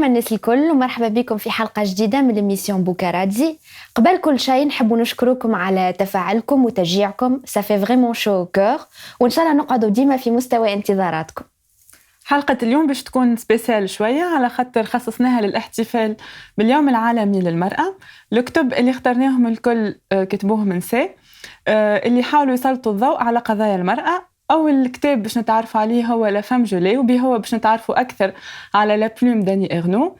الناس الكل ومرحبا بكم في حلقة جديدة من ليميسيون بوكاراتزي. قبل كل شيء نحب نشكركم على تفاعلكم وتشجيعكم، ça fait vraiment chaud au cœur، وإن شاء الله نقعدوا ديما في مستوى انتظاراتكم. حلقة اليوم باش تكون سبيسيال شوية على خاطر خصصناها للاحتفال باليوم العالمي للمرأة. الكتب اللي اخترناهم الكل كتبوهم نساء اللي حاولوا يسلطوا الضوء على قضايا المرأة. أول كتاب باش نتعرفوا عليه هو لا فام جولي، وبه هو باش نتعرفوا أكثر على لا بلوم داني إغنو.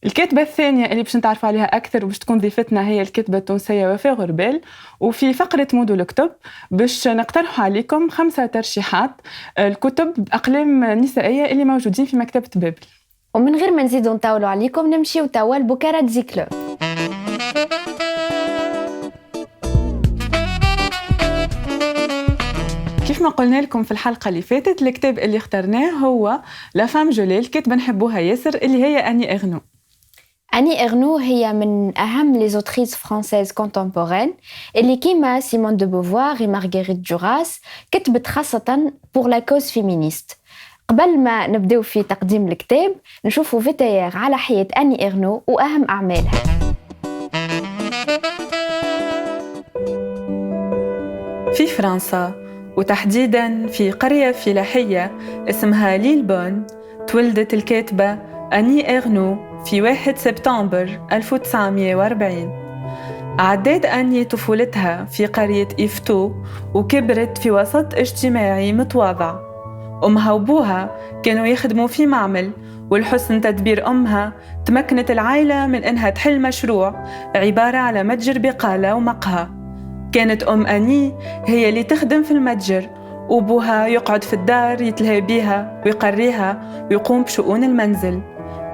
الكاتبة الثانية اللي باش نتعرفوا عليها أكثر وباش تكون ضيفتنا هي الكاتبة التونسية وفاء غربال. وفي فقرة مودو الكتب باش نقترح عليكم 5 ترشيحات الكتب بأقلام نسائية اللي موجودين في مكتبة بابل. ومن غير ما نزيدوا نطولوا عليكم نمشيو توا لبوكاراتزي كلوب. كيف ما قلنا لكم في الحلقة اللي فاتت، الكتاب اللي اخترناه هو لا فام جولي، الكاتبة نحبوها ياسر اللي هي أني إغنو. أني إغنو هي من أهم لي زوتريس فرانسيز كونتمبورين اللي كيما سيمون دو بوفوار ومارغريت دوراس كتبت خاصة بور لا كوز فيمينيست. قبل ما نبداو في تقديم الكتاب نشوفوا فيتاير على حياة أني إغنو وأهم أعمالها. في فرنسا وتحديداً في قرية فلاحية اسمها ليلبون، تولدت الكاتبة أني إغنو في 1 سبتمبر 1940. عدت أني طفولتها في قرية إفتو وكبرت في وسط اجتماعي متواضع. أمها وأبوها كانوا يخدموا في معمل، والحسن تدبير أمها تمكنت العائلة من أنها تحل مشروع عبارة على متجر بقالة ومقهى. كانت أم أني هي اللي تخدم في المتجر، وأبوها يقعد في الدار يتلهى بيها ويقريها ويقوم بشؤون المنزل.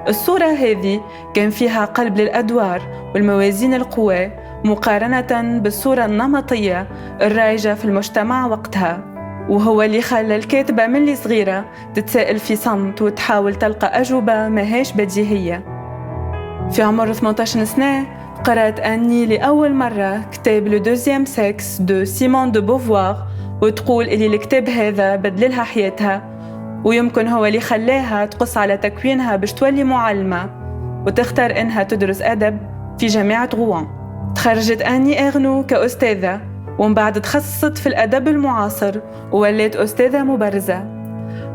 الصورة هذه كان فيها قلب للأدوار والموازين القوى مقارنة بالصورة النمطية الرائجة في المجتمع وقتها، وهو اللي خلى الكاتبة من اللي صغيرة تتسائل في صمت وتحاول تلقى أجوبة ماهيش بديهية. في عمر 18 سنة قرأت أني لأول مرة كتاب لو دوزيام سكس دو سيمون دو بوفوار، وتقول إلي الكتاب هذا بدللها حياتها، ويمكن هو اللي خلاها تقص على تكوينها باش تولي معلمة وتختار إنها تدرس أدب في جامعة غوان. تخرجت أني إغنو كأستاذة، ومن بعد تخصصت في الأدب المعاصر ووليت أستاذة مبرزة.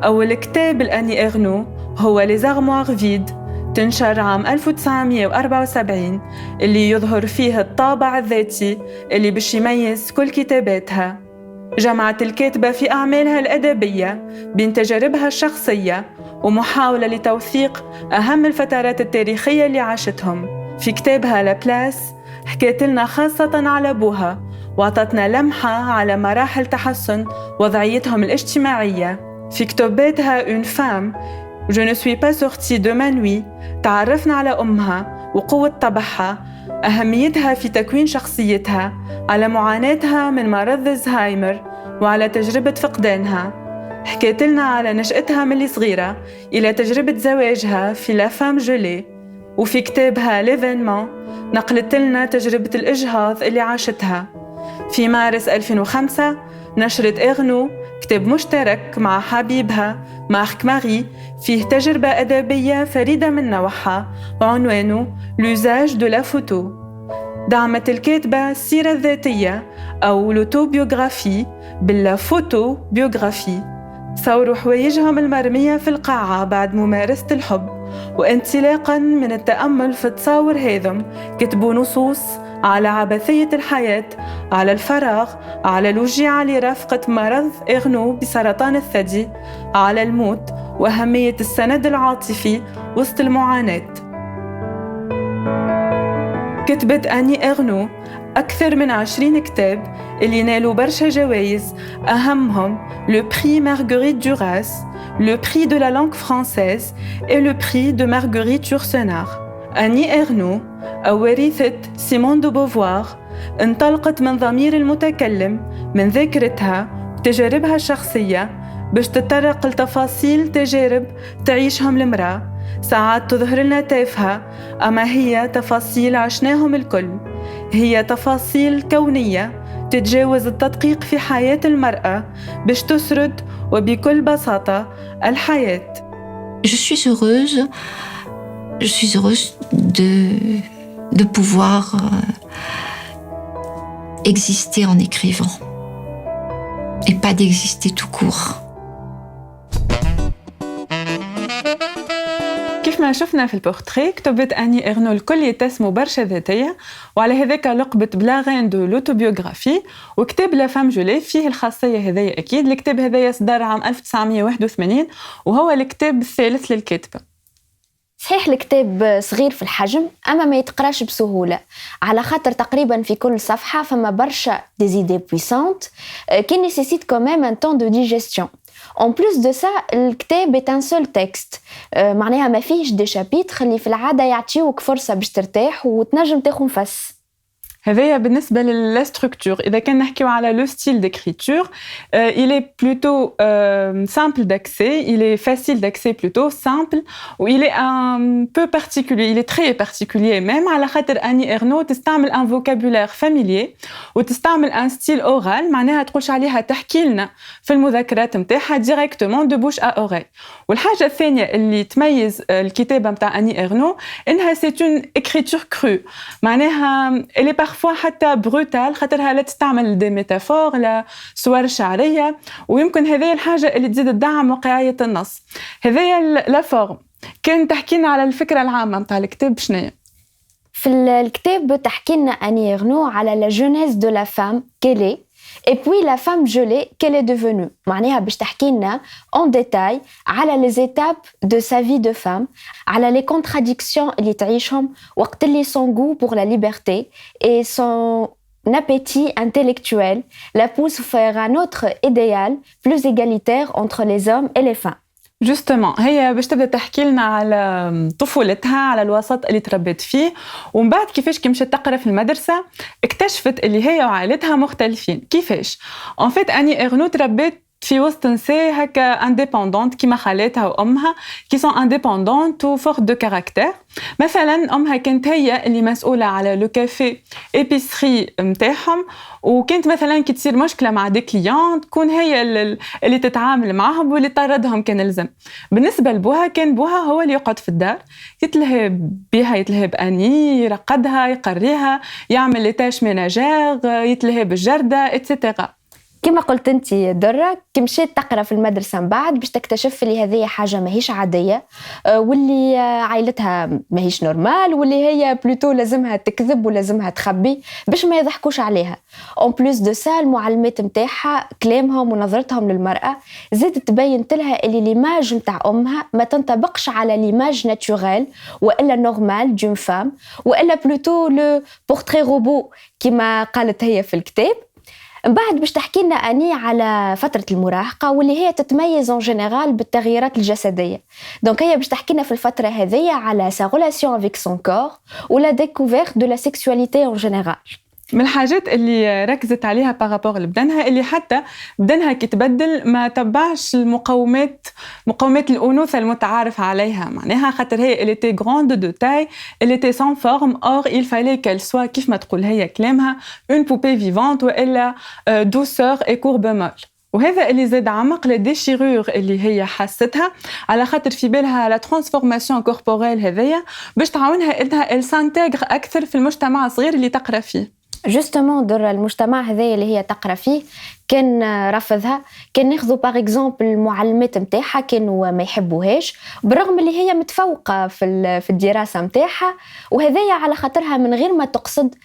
أول كتاب لأني إغنو هو Les Armoires Vides، تنشر عام 1974، اللي يظهر فيه الطابع الذاتي اللي باش يميز كل كتاباتها. جمعت الكاتبة في أعمالها الأدبية بين تجاربها الشخصية ومحاولة لتوثيق أهم الفترات التاريخية اللي عاشتهم. في كتابها لا بلاس حكيت لنا خاصة على أبوها وعطتنا لمحة على مراحل تحسن وضعيتهم الاجتماعية. في كتاباتها Une femme Je ne suis pas sortie de ma nuit تعرفنا على أمها وقوة طبعها، أهميتها في تكوين شخصيتها، على معاناتها من مرض الزهايمر وعلى تجربة فقدانها. حكيت لنا على نشأتها من اللي صغيرة إلى تجربة زواجها في لا فام جولي. وفي كتابها ليفينمون نقلت لنا تجربة الإجهاض اللي عاشتها. في مارس 2005 نشرت إغنو كتاب مشترك مع حبيبها مارك ماري فيه تجربة أدبية فريدة من نوعها عنوانه لوزاج دو لا فوتو. دعمت الكاتبة السيرة الذاتية أو لوتوبيوغرافي باللا فوتو بيوغرافي، ثوروا حوايجهم المرمية في القاعة بعد ممارسة الحب، وانطلاقاً من التأمل في التصاور هذم كتبوا نصوص على عبثية الحياة، على الفراغ، على الوجيعة لرفقة مرض إغنو بسرطان الثدي، على الموت وأهمية السند العاطفي وسط المعاناة. كتبت أني إغنو أكثر من 20 كتاب اللي نالوا برشا جوائز، أهمهم le prix Marguerite Duras, le prix de la langue française et le prix de Marguerite Yourcenar. أني إغنو أو وريثة سيمون دو بوفوار انطلقت من ضمير المتكلم، من ذاكرتها وتجاربها الشخصية باش تتطرق لتفاصيل تجارب تعيشهم المرأة، ساعات تظهر لنا تافهة أما هي تفاصيل عشناهم الكل. هي تفاصيل كونية تتجاوز التدقيق في حياة المرأة باش تسرد وبكل بساطة الحياة. Je suis heureuse. Je suis heureuse de pouvoir exister en écrivant et pas d'exister tout court. كيف ما شفنا في البورتري كتبت أني إغنو الكل يتسموا برشا ذاتية وعلى هذاك لقبت بلاغين دو لوتوبيوغرافي وكتاب لا فام جولي فيه الخاصية هذية أكيد. الكتاب هذايا صدر عام 1981 وهو الكتاب الثالث للكاتبة. صحيح الكتاب صغير في الحجم أما ما يتقراش بسهولة على خاطر تقريبا في كل صفحة فما برشا des idées puissantes qui nécessitent quand même un temps de digestion. En plus de ça, الكتاب est un seul texte. معناها ما فيهش دي شابيتر اللي في العادة يعطيوك فرصة باش ترتاح وتنجم تاخد نفس. هذايا بالنسبة للا structure. إذا كان نحكيو على le style d'écriture, il est plutôt simple d'accès, il est facile d'accès plutôt, simple, ou il est un peu particulier, il est très particulier même, على خاطر أني إغنو تستعمل un vocabulaire familier وتستعمل un style oral, معناها تقولش عليها تحكي لنا في المذكرات متاعها directement de bouche à oreille. والحاجة الثانية اللي تميز الكتابة متاع أني إغنو إنها c'est une écriture crue, معناها elle est parfois حتى بروتال خاطرها لا تستعمل دي ميتافور لا صور شعرية ويمكن هذه الحاجة اللي تزيد تدعم واقعية النص. هذه لا فورم. كان تحكينا على الفكرة العامة متاع الكتاب شنو؟ في الكتاب تحكي لنا أني إغنو على la jeunesse de la femme qu'elle est et puis la femme gelée qu'elle est devenue. معناها باش تحكي لنا en détail على les étapes de sa vie de femme, على les contradictions اللي تعيشهم وقت اللي son goût pour la liberté et son appétit intellectuel la pousse vers un autre idéal plus égalitaire entre les hommes et les femmes. Justement, هي باش تبدا تحكي لنا على طفولتها على الوسط اللي تربت فيه ومن بعد كيفاش كي مشات تقرا في المدرسة اكتشفت اللي هي وعائلتها مختلفين. كيفاش؟ en fait أني إغنو تربت في وسط نساء هكا انديبوندونت كيما خالاتها وامها كي سون انديبوندونت و فورت دو كاركتير. مثلا امها كانت هي اللي مسؤوله على لو كافي ايبيسري نتاعهم وكانت مثلا كي تصير مشكله مع دي كليون تكون هي اللي تتعامل معهم واللي تطردهم كان لازم. بالنسبه لبوها كان بوها هو اللي يقعد في الدار يتلهب بها يتلهب اني يرقدها يقريها يعمل لي تاش ميناجير يتلهب الجرده اتسيتيرا. كما قلت انت درة كي مشيت تقرا في المدرسة من بعد باش تكتشف اللي هذه حاجة ماهيش عادية واللي عائلتها ماهيش نورمال واللي هي بلوتو لازمها تكذب ولازمها تخبي باش ما يضحكوش عليها. en plus de ça المعلمات متاعها كلامهم ونظرتهم للمرأة زادت تبين لها اللي ليماج متاع أمها ما تنطبقش على ليماج ناتوريل وإلا نورمال دون فام وإلا بلوتو لو بورتري روبو كما قالت هي في الكتاب. من بعد باش تحكي لنا أني على فترة المراهقة واللي هي تتميز en général بالتغييرات الجسدية. دونك هي باش تحكي لنا في الفترة هذه على sa relation avec son corps و la découverte de la sexualité en général. من الحاجات اللي ركزت عليها بارابور لبدنها اللي حتى بدنها كي تبدل ما تبعش مقاومات الأنوثة المتعارف عليها معناها خاطر هي elle était grande de taille elle était sans forme or il fallait qu'elle soit كيف ما تقول هي كلامها une poupée vivante وإلا douceur et courbe molle. وهذا اللي زاد عمق للديشيرور اللي هي حستها على خاطر في بالها لا ترانسفورماسيون كوربوريل هذيا باش تعاونها انها elle s'intègre أكثر في المجتمع الصغير اللي تقرا فيه. جوستومون در المجتمع هذا اللي هي تقرا فيه كان رافضها كان ناخذوا باغ اكزومبل المعلمات نتاعها كانوا ما يحبوهاش برغم اللي هي متفوقه في الدراسه نتاعها وهذايا على خاطرها من غير ما تقصد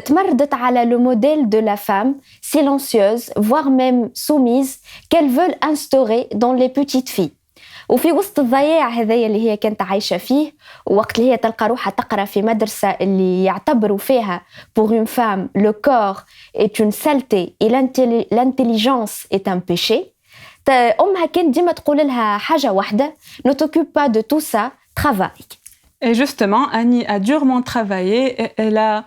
تمردت على لو موديل دو لا فام سيلونسيوز voire même soumise qu'elle veut instaurer dans les petites filles. وفي وسط الضياع هذايا اللي هي كانت عايشة فيه وقت اللي هي تلقى روحها تقرأ في مدرسة اللي يعتبروا فيها pour une femme le corps est une saleté et l'intelligence est un péché. أمها كانت ديما تقول لها حاجة واحدة ne t'occupe pas de tout ça, travaille. Et justement, Annie a durement travaillé et elle a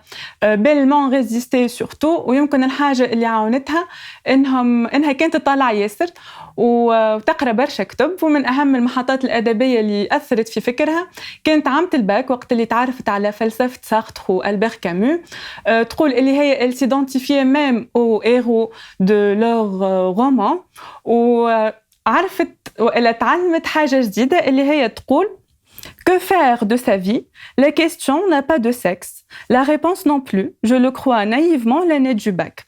bellement résisté surtout ويمكن الحاجة اللي عاونتها إنها كانت تطلع ياسر وتقرأ برشا كتب ومن أهم المحطات الأدبية اللي أثرت في فكرها كانت عامة الباك وقت اللي تعرفت على فلسفة سارتر وألبير كامو. تقول اللي هي elle s'identifiait même aux héros de leur roman وعرفت وإلا تعلمت حاجة جديدة اللي هي تقول Que faire de sa vie? La question n'a pas de sexe. La réponse non plus. Je le crois naïvement l'année du bac.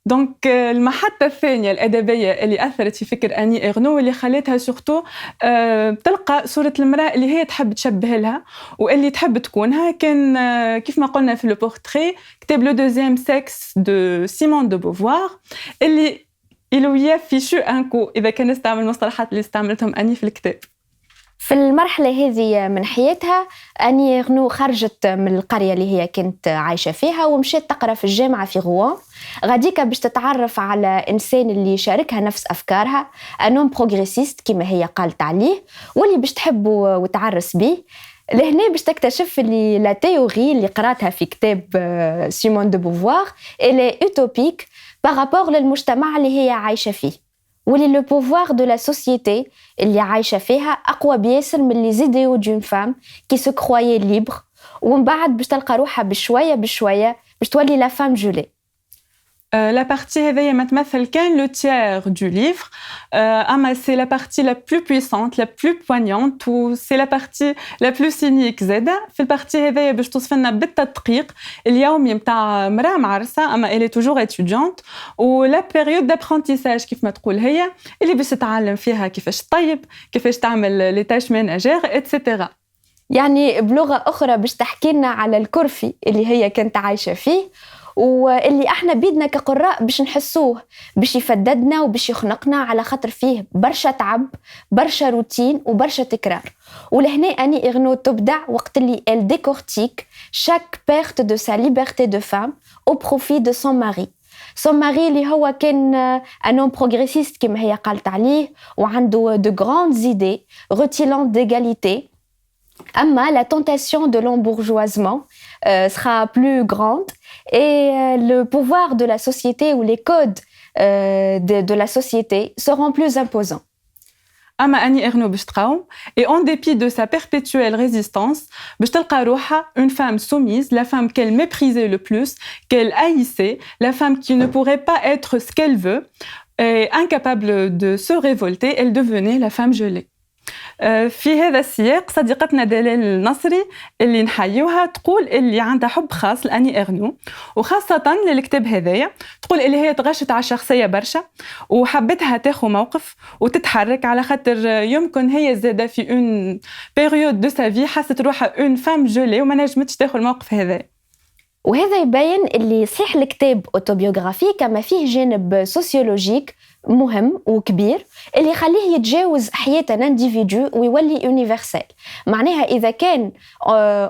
دونك المحطة الثانية الأدبية اللي أثرت في فكر أني إغنو واللي خلتها سورتو تلقى صورة المرأة اللي هي تحب تشبه لها واللي تحب تكونها كان كيف ما قلنا في لو بورتري كتاب لو دوزيام سكس دو سيمون دو بوفوار اللي إلوية في شو أنكو إذا كان نستعمل المصطلحات اللي استعملتهم أني في الكتاب. في المرحلة هذه من حياتها أني غنو خرجت من القرية اللي هي كنت عايشة فيها ومشيت تقرأ في الجامعة في غوان غاديكا باش تتعرف على إنسان اللي يشاركها نفس أفكارها أنون بروغريسيست كما هي قالت عليه واللي باش تحبه وتعرس بيه لهنا باش تكتشف اللي لا تيوري اللي قراتها في كتاب سيمون دو بوفوار إلي أوتوبيك بارابور للمجتمع اللي هي عايشة فيه واللي لو بوفوار دو لا سوسيتي اللي عايشة فيها أقوى بياسر من لي زيديو دون فام كي سو كرويي ليبر ومن بعد باش تلقى روحها بشوية بشوية باش تولي لا فام جولي. La partie هذه ما تمثل كان le tiers du livre. أما c'est la partie la plus puissante, la plus poignante ou c'est la partie la plus cynique زادة. في البارتي هذه باش توصف لنا بالتدقيق اليومي متاع مرأة معرسة أما elle est toujours étudiante و la période d'apprentissage كيف ما تقول هي اللي باش تتعلم فيها كيفاش تطيب كيفاش تعمل les tâches ménagères etc. يعني بلغة أخرى باش تحكي لنا على الكرفي اللي هي كانت عايشة فيه واللي احنا بيدنا كقراء باش نحسوه باش يفددنا وباش يخنقنا على خاطر فيه برشا تعب برشا روتين وبرشا تكرار ولهنا أني إغنو تبدع وقت اللي elle décortique chaque perte de sa liberté de femme au profit de son mari. son mari اللي هو كان un homme progressiste كما هي قالت عليه وعنده de grandes idées rutilantes d'égalité. أما la tentation de l'embourgeoisement sera plus grande et le pouvoir de la société ou les codes de la société seront plus imposants. أما أني إغنو باش تقاوم et en dépit de sa perpétuelle résistance باش تلقى روحها une femme soumise, la femme qu'elle méprisait le plus, qu'elle haïssait, la femme qui ne pourrait pas être ce qu'elle veut et incapable de se révolter, elle devenait la femme gelée. في هذا السياق صديقتنا دلال النصري اللي نحيوها تقول اللي عندها حب خاص لأني إغنو وخاصة للكتاب هذايا تقول اللي هي تغشت على الشخصية برشا وحبتها تاخو موقف وتتحرك على خاطر يمكن هي زادة في اون بيريود دو سافي حست روحها اون فام جولي وما نجمتش تاخو الموقف هذا. وهذا يبين اللي صحيح الكتاب أوتوبيوغرافي كما فيه جانب سوسيولوجيك مهم وكبير اللي يخليه يتجاوز حياة الانديفيدو ويولي يونيفرسال. معناها إذا كان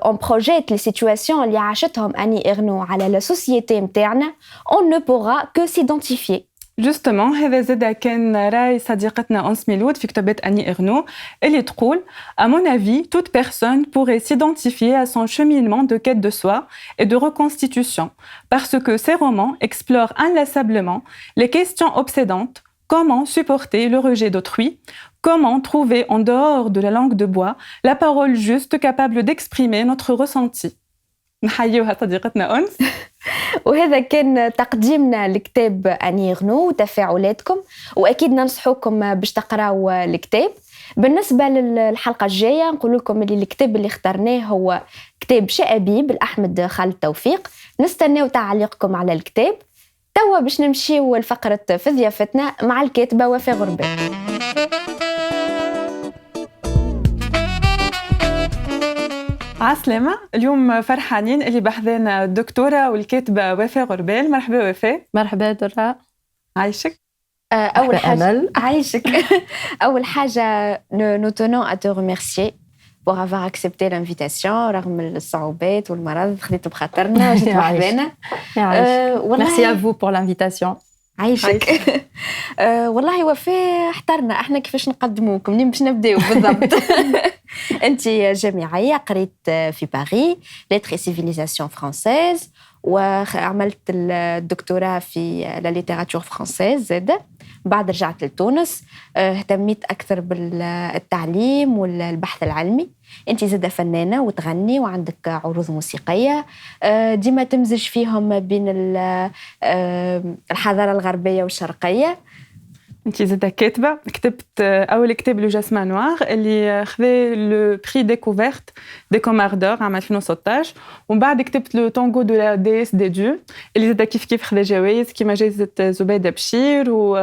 on projette les situations اللي عاشتهم أني إغنو على لا سوسيتي متاعنا on ne pourra que s'identifier. Justement, هذا زادا كان راي صديقتنا أنس ميلود في كتابة أني إغنو اللي تقول à mon avis toute personne pourrait s'identifier à son cheminement de quête de soi et de reconstitution parce que ces romans explorent inlassablement les questions obsédantes. Comment supporter le rejet d'autrui? Comment trouver en dehors de la langue de bois la parole juste capable d'exprimer notre ressenti? نحيوها صديقتنا أنس. وهذا كان تقديمنا لكتاب أني إغنو وتفاعلاتكم وأكيد ننصحوكم باش تقراو الكتاب. بالنسبة للحلقة الجاية نقول لكم اللي الكتاب اللي اخترناه هو كتاب شأبيب لأحمد خالد توفيق. نستناو تعليقكم على الكتاب. توا باش نمشيو لفقرة في ضيافتنا مع الكاتبة وفاء غربال. عسلامة. اليوم فرحانين اللي بحذانا الدكتورة والكاتبة وفاء غربال. مرحبا وفاء. مرحبا درا. عايشك. أول حاجة عايشك. أول حاجة nous tenons à te remercier pour avoir accepté l'invitation رغم الصعوبات والمرض خديته بخاطرنا وجيت بحذانا. Merci à vous pour l'invitation. عايشك. والله وفاء احترنا احنا كيفاش نقدموكم منين باش نبداو بالضبط. انت جامعيه قريت في باريس lettres et civilisation française وعملت الدكتوراه في لا ليتراتور فرانسيز زاده. بعد رجعت لتونس اهتميت اكثر بالتعليم والبحث العلمي. انت زاده فنانه وتغني وعندك عروض موسيقيه ديما تمزج فيهم بين الحضاره الغربيه والشرقيه. انت زدت كاتبه كتبت اول كتاب لو جاسمان نوار اللي خذا لو بري ديكوفيرت دي كوماردور عام 2016 ومن بعد كتبت لو تانغو دو لا ديس دي ديو اللي زاد كيف خذا جوائز كيما جائزه زبيده بشير و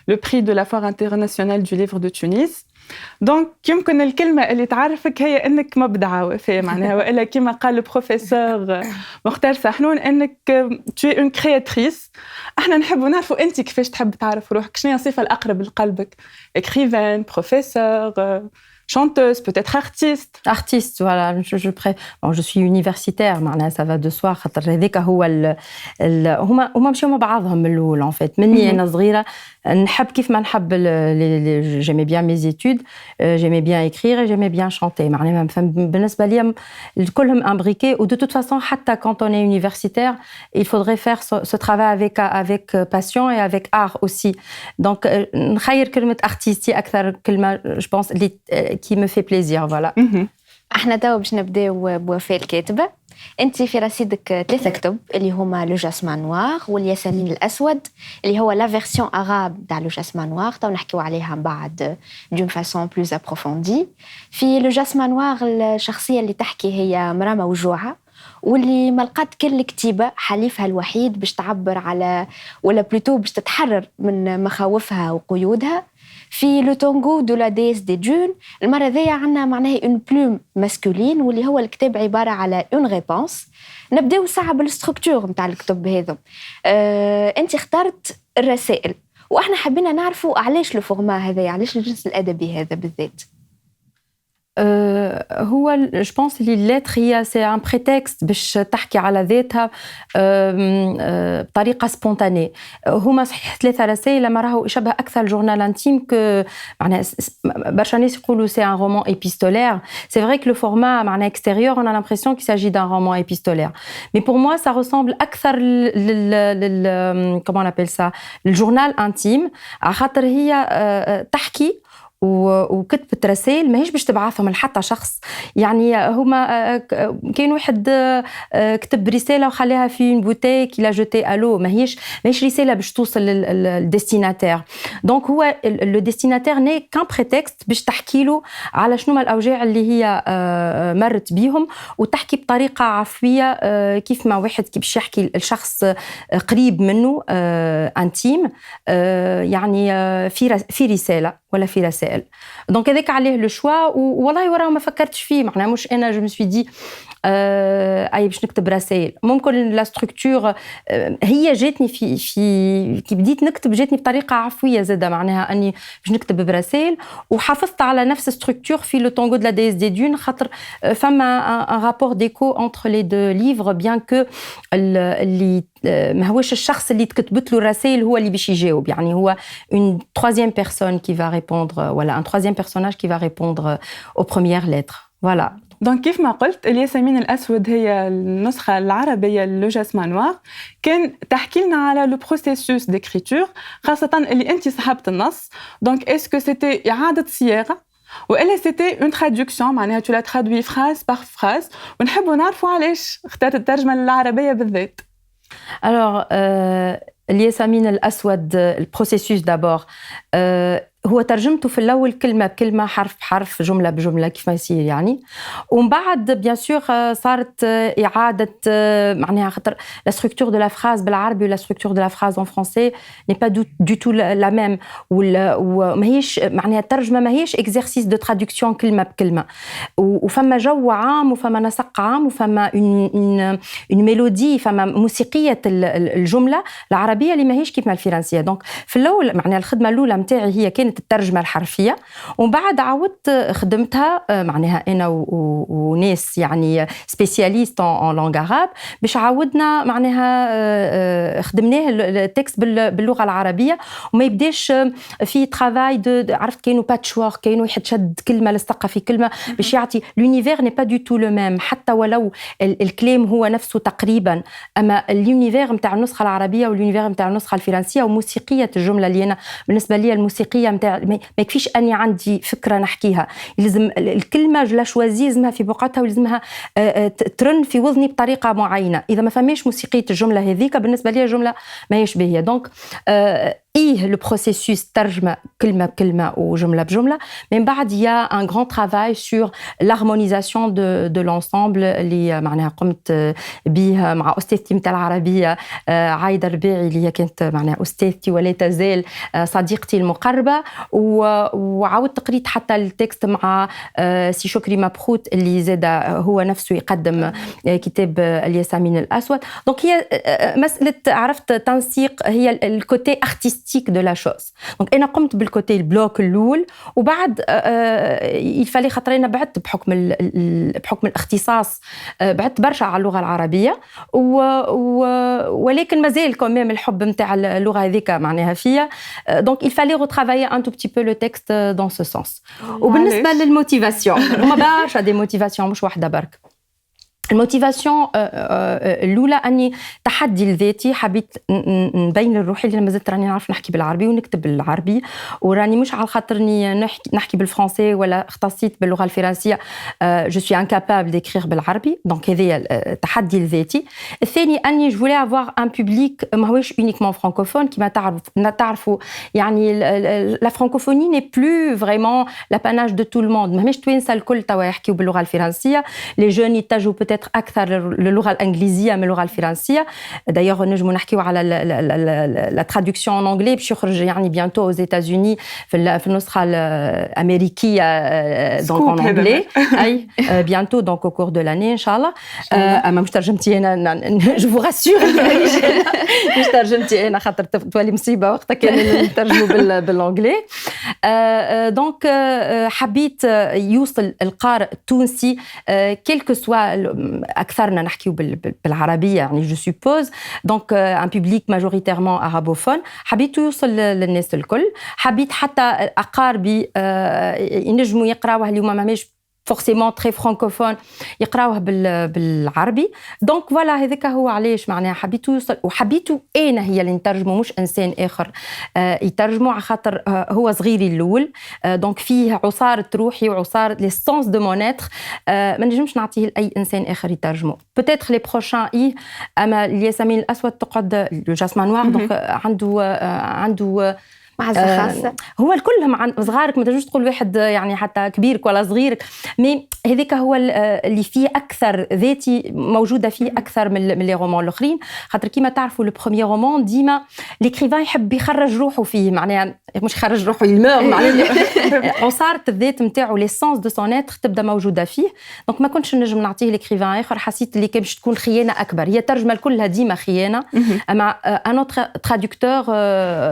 لو بري دو لا فور انترناسيونال دو ليفر دو تونس. دونك يمكن الكلمة اللي تعرفك هي أنك مبدعة وفاء معناها وإلا كما قال البروفيسور مختار سحنون أنك tu es une créatrice. احنا نحبوا نعرفوا أنت كيفاش تحب تعرف روحك، شنو هي الصفة الأقرب لقلبك؟ écrivain, professeur, chanteuse, peut-être artiste. Artiste, voilà. Je suis universitaire, ça va de soi. هذاك هو هما مشاو مع بعضهم من الأول en fait. مني أنا صغيرة نحب كيف ما نحب j'aimais bien mes études, j'aimais bien écrire et j'aimais bien chanter. بالنسبة لي كلهم imbriqués. Ou de toute façon, حتى quand on est universitaire, il faudrait faire ce travail avec passion et avec art aussi. Donc, نخير كلمة artiste أكثر كلمة je pense qui me fait plaisir, voilà. احنا توا باش نبداو بوفاء الكاتبة. انت في رصيدك 3 كتب اللي هما لو جاسمان نوار والياسمين الاسود اللي هو لا فيرسيون عرب تاع لو جاسمان نوار، تو نحكيو عليها بعد دون فاسون بلوز ابروفوندي. في لو جاسمان نوار الشخصيه اللي تحكي هي مرا موجوعه واللي ما لقات كل الكتيبة حليفها الوحيد باش تعبر على ولا بلوتو باش تتحرر من مخاوفها وقيودها. في لو تانغو دو لا ديس دي دون المرة ذي عنا معناها اون بلوم ماسكولين واللي هو الكتاب عبارة على اون ريبونس. نبداو ساعة بالستركتور متاع الكتب هذا. انت اخترت الرسائل واحنا حبينا نعرفوا علاش لو فورما هذا، علاش الجنس الأدبي هذا بالذات. هو je pense اللي اللاتر هي سي ان بريتكست باش تحكي على ذاتها بطريقه سبونتانيه. هما صحيح 3 رسائل لما راهو يشبه اكثر جورنال انتيم كو معناها برشا ناس يقولوا سي ان رومان ايبيستولير. سي فري كو لو فورما معناها اكستيريور on a l'impression qu'il s'agit d'un roman épistolaire, mais pour moi ça ressemble اكثر لل comment on appelle ça الجورنال انتيم على خاطر هي تحكي وكتبت رسائل ماهيش باش تبعثهم لحتى شخص. يعني هما كاين واحد كتب رساله وخليها في بوتي كي لا جوتي الو، ماهيش رساله باش توصل للديستيناتير. دونك هو لو ديستيناتير ني كان بريتكست باش تحكي له على شنو الاوجاع اللي هي مرت بيهم وتحكي بطريقه عفويه كيف ما واحد كي باش يحكي الشخص قريب منه انتيم، يعني في رساله ولا في رسائل. دونك هذاك عليه لو شوا والله وراه ما فكرتش فيه، معناها مش انا جو مسوي دي اي باش نكتب رسائل. ممكن لا ستركتور هي جاتني في كي بديت نكتب جاتني بطريقه عفويه زاده، معناها اني باش نكتب برسائل وحافظت على نفس ستركتور في لو تانغو دو لا ديس دي دون خاطر فما ان رابور ديكو انتر لي دو ليفر بيان كو اللي ما هوش الشخص اللي تكتبت له الرسائل هو اللي باش يجاوب، يعني هو une troisième personne qui va répondre, voilà, un troisième personnage qui va répondre aux premières lettres. Voilà. دونك كيف ما قلت الياسمين الأسود هي النسخة العربية لو جاسمان نوار، كان تحكي لنا على لو بروسيسوس ديكريتور خاصة اللي أنت صاحبة النص. دونك اسكو سيتي إعادة صياغة وإلا سيتي اون ترادكسيون، معناها تو لا ترادوي فراز باغ فراز، ونحبوا نعرفوا علاش اختارت الترجمة العربية بالذات. Alors, الياسمين الأسود البروسيسوس دابور هو ترجمته في الأول كلمة بكلمة حرف بحرف جملة بجملة كيف ما يصير يعني، ومن بعد بيان سور صارت إعادة معناها خاطر لا ستركتور دو لا فراز بالعربي ولا ستركتور دو لا فراز ان فرونسي ني با دو تو لا ميم، وماهيش معناها الترجمة ماهيش اكزرسيس دو ترادكسيون كلمة بكلمة، وفما جو عام وفما نسق عام وفما اون ميلودي، فما موسيقية الجملة العربية اللي ماهيش كيف ما الفرنسية. دونك في الأول معناها الخدمة الأولى متاعي هي كانت الترجمة الحرفية، ومن بعد عودت خدمتها معناها أنا وناس يعني سبيسياليست en langue arabe باش عودنا معناها خدمناه التكست باللغة العربية وما يبداش في ترافاي عرفت كاينو باتشوارك، كاينو واحد شد كلمة لصقها في كلمة باش يعطي لونيفير ني با دو تو لو ميم، حتى ولو الكلام هو نفسه تقريبا، أما اليونيفير نتاع النسخة العربية واليونيفير نتاع النسخة الفرنسية وموسيقية الجملة اللي أنا بالنسبة لي الموسيقية نتاع ما يكفيش أني عندي فكرة نحكيها، لازم الكلمة لا شوازي لازمها في بقعتها ولازمها ترن في وذني بطريقة معينة. إذا ما فماش موسيقية الجملة هذيك بالنسبة لي الجملة ما هيش باهية. دونك le processus ترجمة كلمة بكلمة وجملة بجملة من بعد il y a un grand travail sur l'harmonisation de l'ensemble اللي معناها قمت به مع أستاذتي متاع العربية عايدة ربيعي اللي هي كانت معناها أستاذتي ولا تزال صديقتي المقربة وعاودت قريت حتى التكست مع سي شكري مبخوت اللي زاد هو نفسه يقدم كتاب الياسمين الأسود دونك هي مسألة عرفت تنسيق هي الكوتي artistique de la chose. Donc أنا قمت بالكوتي البلوك الأول وبعد يفعلي خاطر أنا بعدت بحكم الاختصاص بعدت برشا على اللغة العربية ولكن مازال كمان الحب متاع اللغة هذيك معناها فيها. Donc il fallait retravailler un tout petit peu le texte dans ce sens. وبالنسبة للموتيفاسيون هما برشا دي موتيفاسيون مش واحدة برك. الموتيفاسيون الاولى اني تحدي الذاتي حبيت نبين لروحي اللي مازلت راني نعرف نحكي بالعربي ونكتب بالعربي وراني مش على خاطرني نحكي بالفرنسي ولا اختصيت باللغه الفرنسيه جو سوي انكابابل ديكرير بالعربي دونك هذا التحدي الذاتي. الثاني اني جو فولي افوار ان بوبليك ماهوش اونيكمون فرانكوفون كما تعرفوا يعني لا فرانكوفوني ني بلو فريمون لاباناج دو تو الموند ماهمش توانسه الكل توا يحكيوا باللغه الفرنسيه لي جون يتجهوا أكثر اللغة الإنجليزية من اللغة الفرنسية. دايوغ نجمو نحكيو على لا ترادكسيون ان انجلي باش يخرج يعني بيانتو aux États-Unis في النسخة الأمريكية دونك ان انجلي اي بيانتو دونك au cours de l'année ان شاء الله. اما مش ترجمتي انا جو فو راسور مش ترجمتي انا خاطر تولي مصيبة وقتها كان نترجمو بالانجلي. دونك حبيت يوصل القارئ التونسي كيلكو سوا أكثرنا نحكيو بالعربية يعني جو سوبوز دونك ان بوبليك ماجوريتيرمون عربوفون. حبيت يوصل للناس الكل. حبيت حتى أقاربي ينجموا يقراوه اليوم ماهمش forcément très francophone يقراوه بالعربي دونك فوالا هذاك هو علاش معناها حبيت يوصل وحبيتو انا هي اللي نترجمه مش انسان اخر يترجمه على خاطر هو صغيري الاول دونك فيه عصاره روحي وعصاره لي سونس دو مون اتر ما نجمش نعطيه لاي انسان اخر يترجمه بوتيتر لي بروشان اما الياسمين الاسود تقعد لو جاسمان نوار دونك عنده معزة خاصة. هو الكلهم عن صغارك ما تجوش تقول واحد يعني حتى كبيرك ولا صغيرك مي هذاك هو اللي فيه أكثر ذاتي موجودة فيه أكثر من لي رومان الآخرين خاطر كيما تعرفوا لو بروميير رومان ديما ليكريفان يحب يخرج روحه فيه معناها مش يخرج روحه يلمر معناها عصارة الذات نتاعو لي سونس دو سون اتر تبدا موجودة فيه دونك ما كنتش نجم نعطيه ليكريفان آخر حسيت اللي كان باش تكون خيانة أكبر. هي الترجمة كلها ديما خيانة أما ان اوتر ترادكتور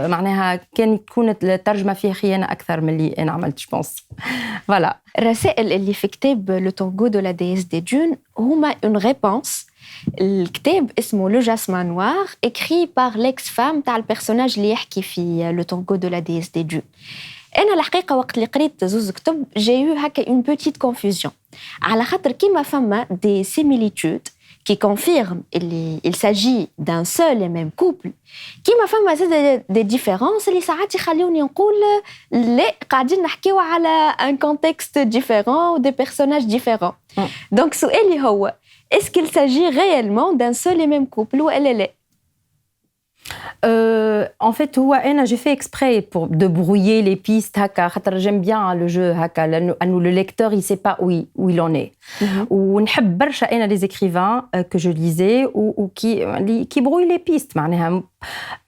معناها كان تكون الترجمة فيها خيانة أكثر من اللي أنا عملت جبونس. فوالا الرسائل اللي في كتاب لو تانغو دو لا ديس دي دون هما اون ريبونس. الكتاب اسمه لو جاسمان نوار écrit par l'ex-femme تاع البيرسوناج اللي يحكي في لو تانغو دو لا ديس دي دون. أنا الحقيقة وقت اللي قريت زوز كتب جايو هكا اون بوتيت كونفوزيون على خاطر كيما فما دي سيميليتود qui confirme qu'il s'agit d'un seul et même couple كيما فما زاد des différences اللي ساعات يخليوني نقول لا قاعدين نحكيو على un contexte différent ou des personnages différents. Donc سؤالي هو est-ce qu'il s'agit réellement d'un seul et même couple ولا لا؟ En fait هو أنا j'ai fait exprès pour de brouiller les pistes هكا خاطر j'aime bien le jeu هكا لأنه le lecteur il sait pas où il en est. ونحب برشا أنا les écrivains que je lisais ou qui brouillent les pistes معناها